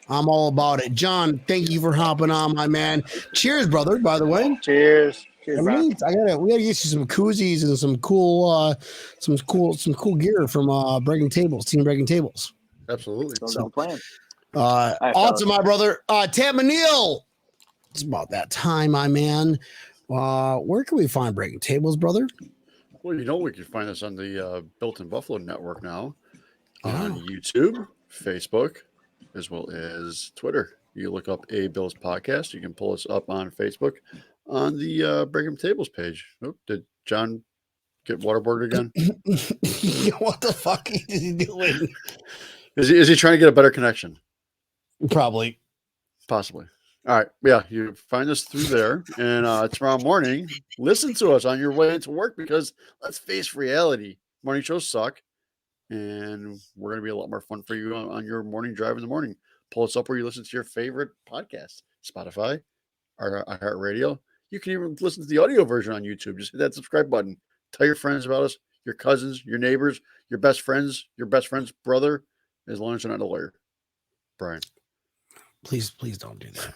I'm all about it. John, thank you for hopping on, my man. Cheers, brother, by the way. Cheers. Cheers, bro. We gotta get you some koozies and some cool gear from Breaking Tables, Team Breaking Tables. Absolutely. Don't plan. Awesome, my brother. Tam Neal. It's about that time, my man. Where can we find Breaking Tables, brother? Well, we can find us on the Built in Buffalo network now, on YouTube, Facebook, as well as Twitter. You look up A Bills Podcast. You can pull us up on Facebook on the Breaking Tables page. Oh, did John get waterboarded again? What the fuck is he doing? Is he trying to get a better connection? Probably. Possibly. All right. Yeah, you find us through there. And tomorrow morning, listen to us on your way into work because let's face reality. Morning shows suck. And we're going to be a lot more fun for you on your morning drive in the morning. Pull us up where you listen to your favorite podcast, Spotify, or iHeartRadio. You can even listen to the audio version on YouTube. Just hit that subscribe button. Tell your friends about us, your cousins, your neighbors, your best friend's brother, as long as you're not a lawyer. Brian. Please don't do that.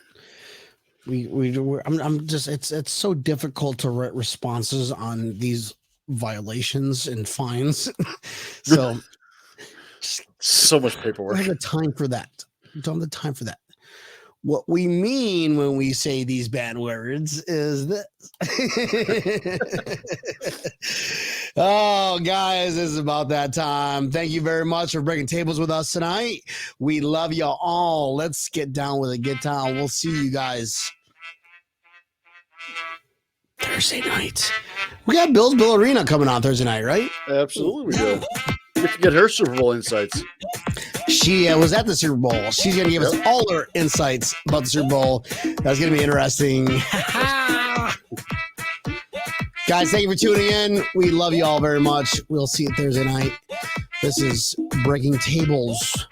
I'm just it's so difficult to write responses on these violations and fines. So much paperwork. I don't have the time for that. Don't have the time for that. What we mean when we say these bad words is this. Oh, guys, this is about that time. Thank you very much for breaking tables with us tonight. We love you all. Let's get down with it. Get down. We'll see you guys Thursday night. We got Bill Arena coming on Thursday night, right? Absolutely, we do. We get to get her Super Bowl insights. She was at the Super Bowl. She's going to give us all her insights about the Super Bowl. That's going to be interesting. Guys, thank you for tuning in. We love you all very much. We'll see you Thursday night. This is Breaking Tables.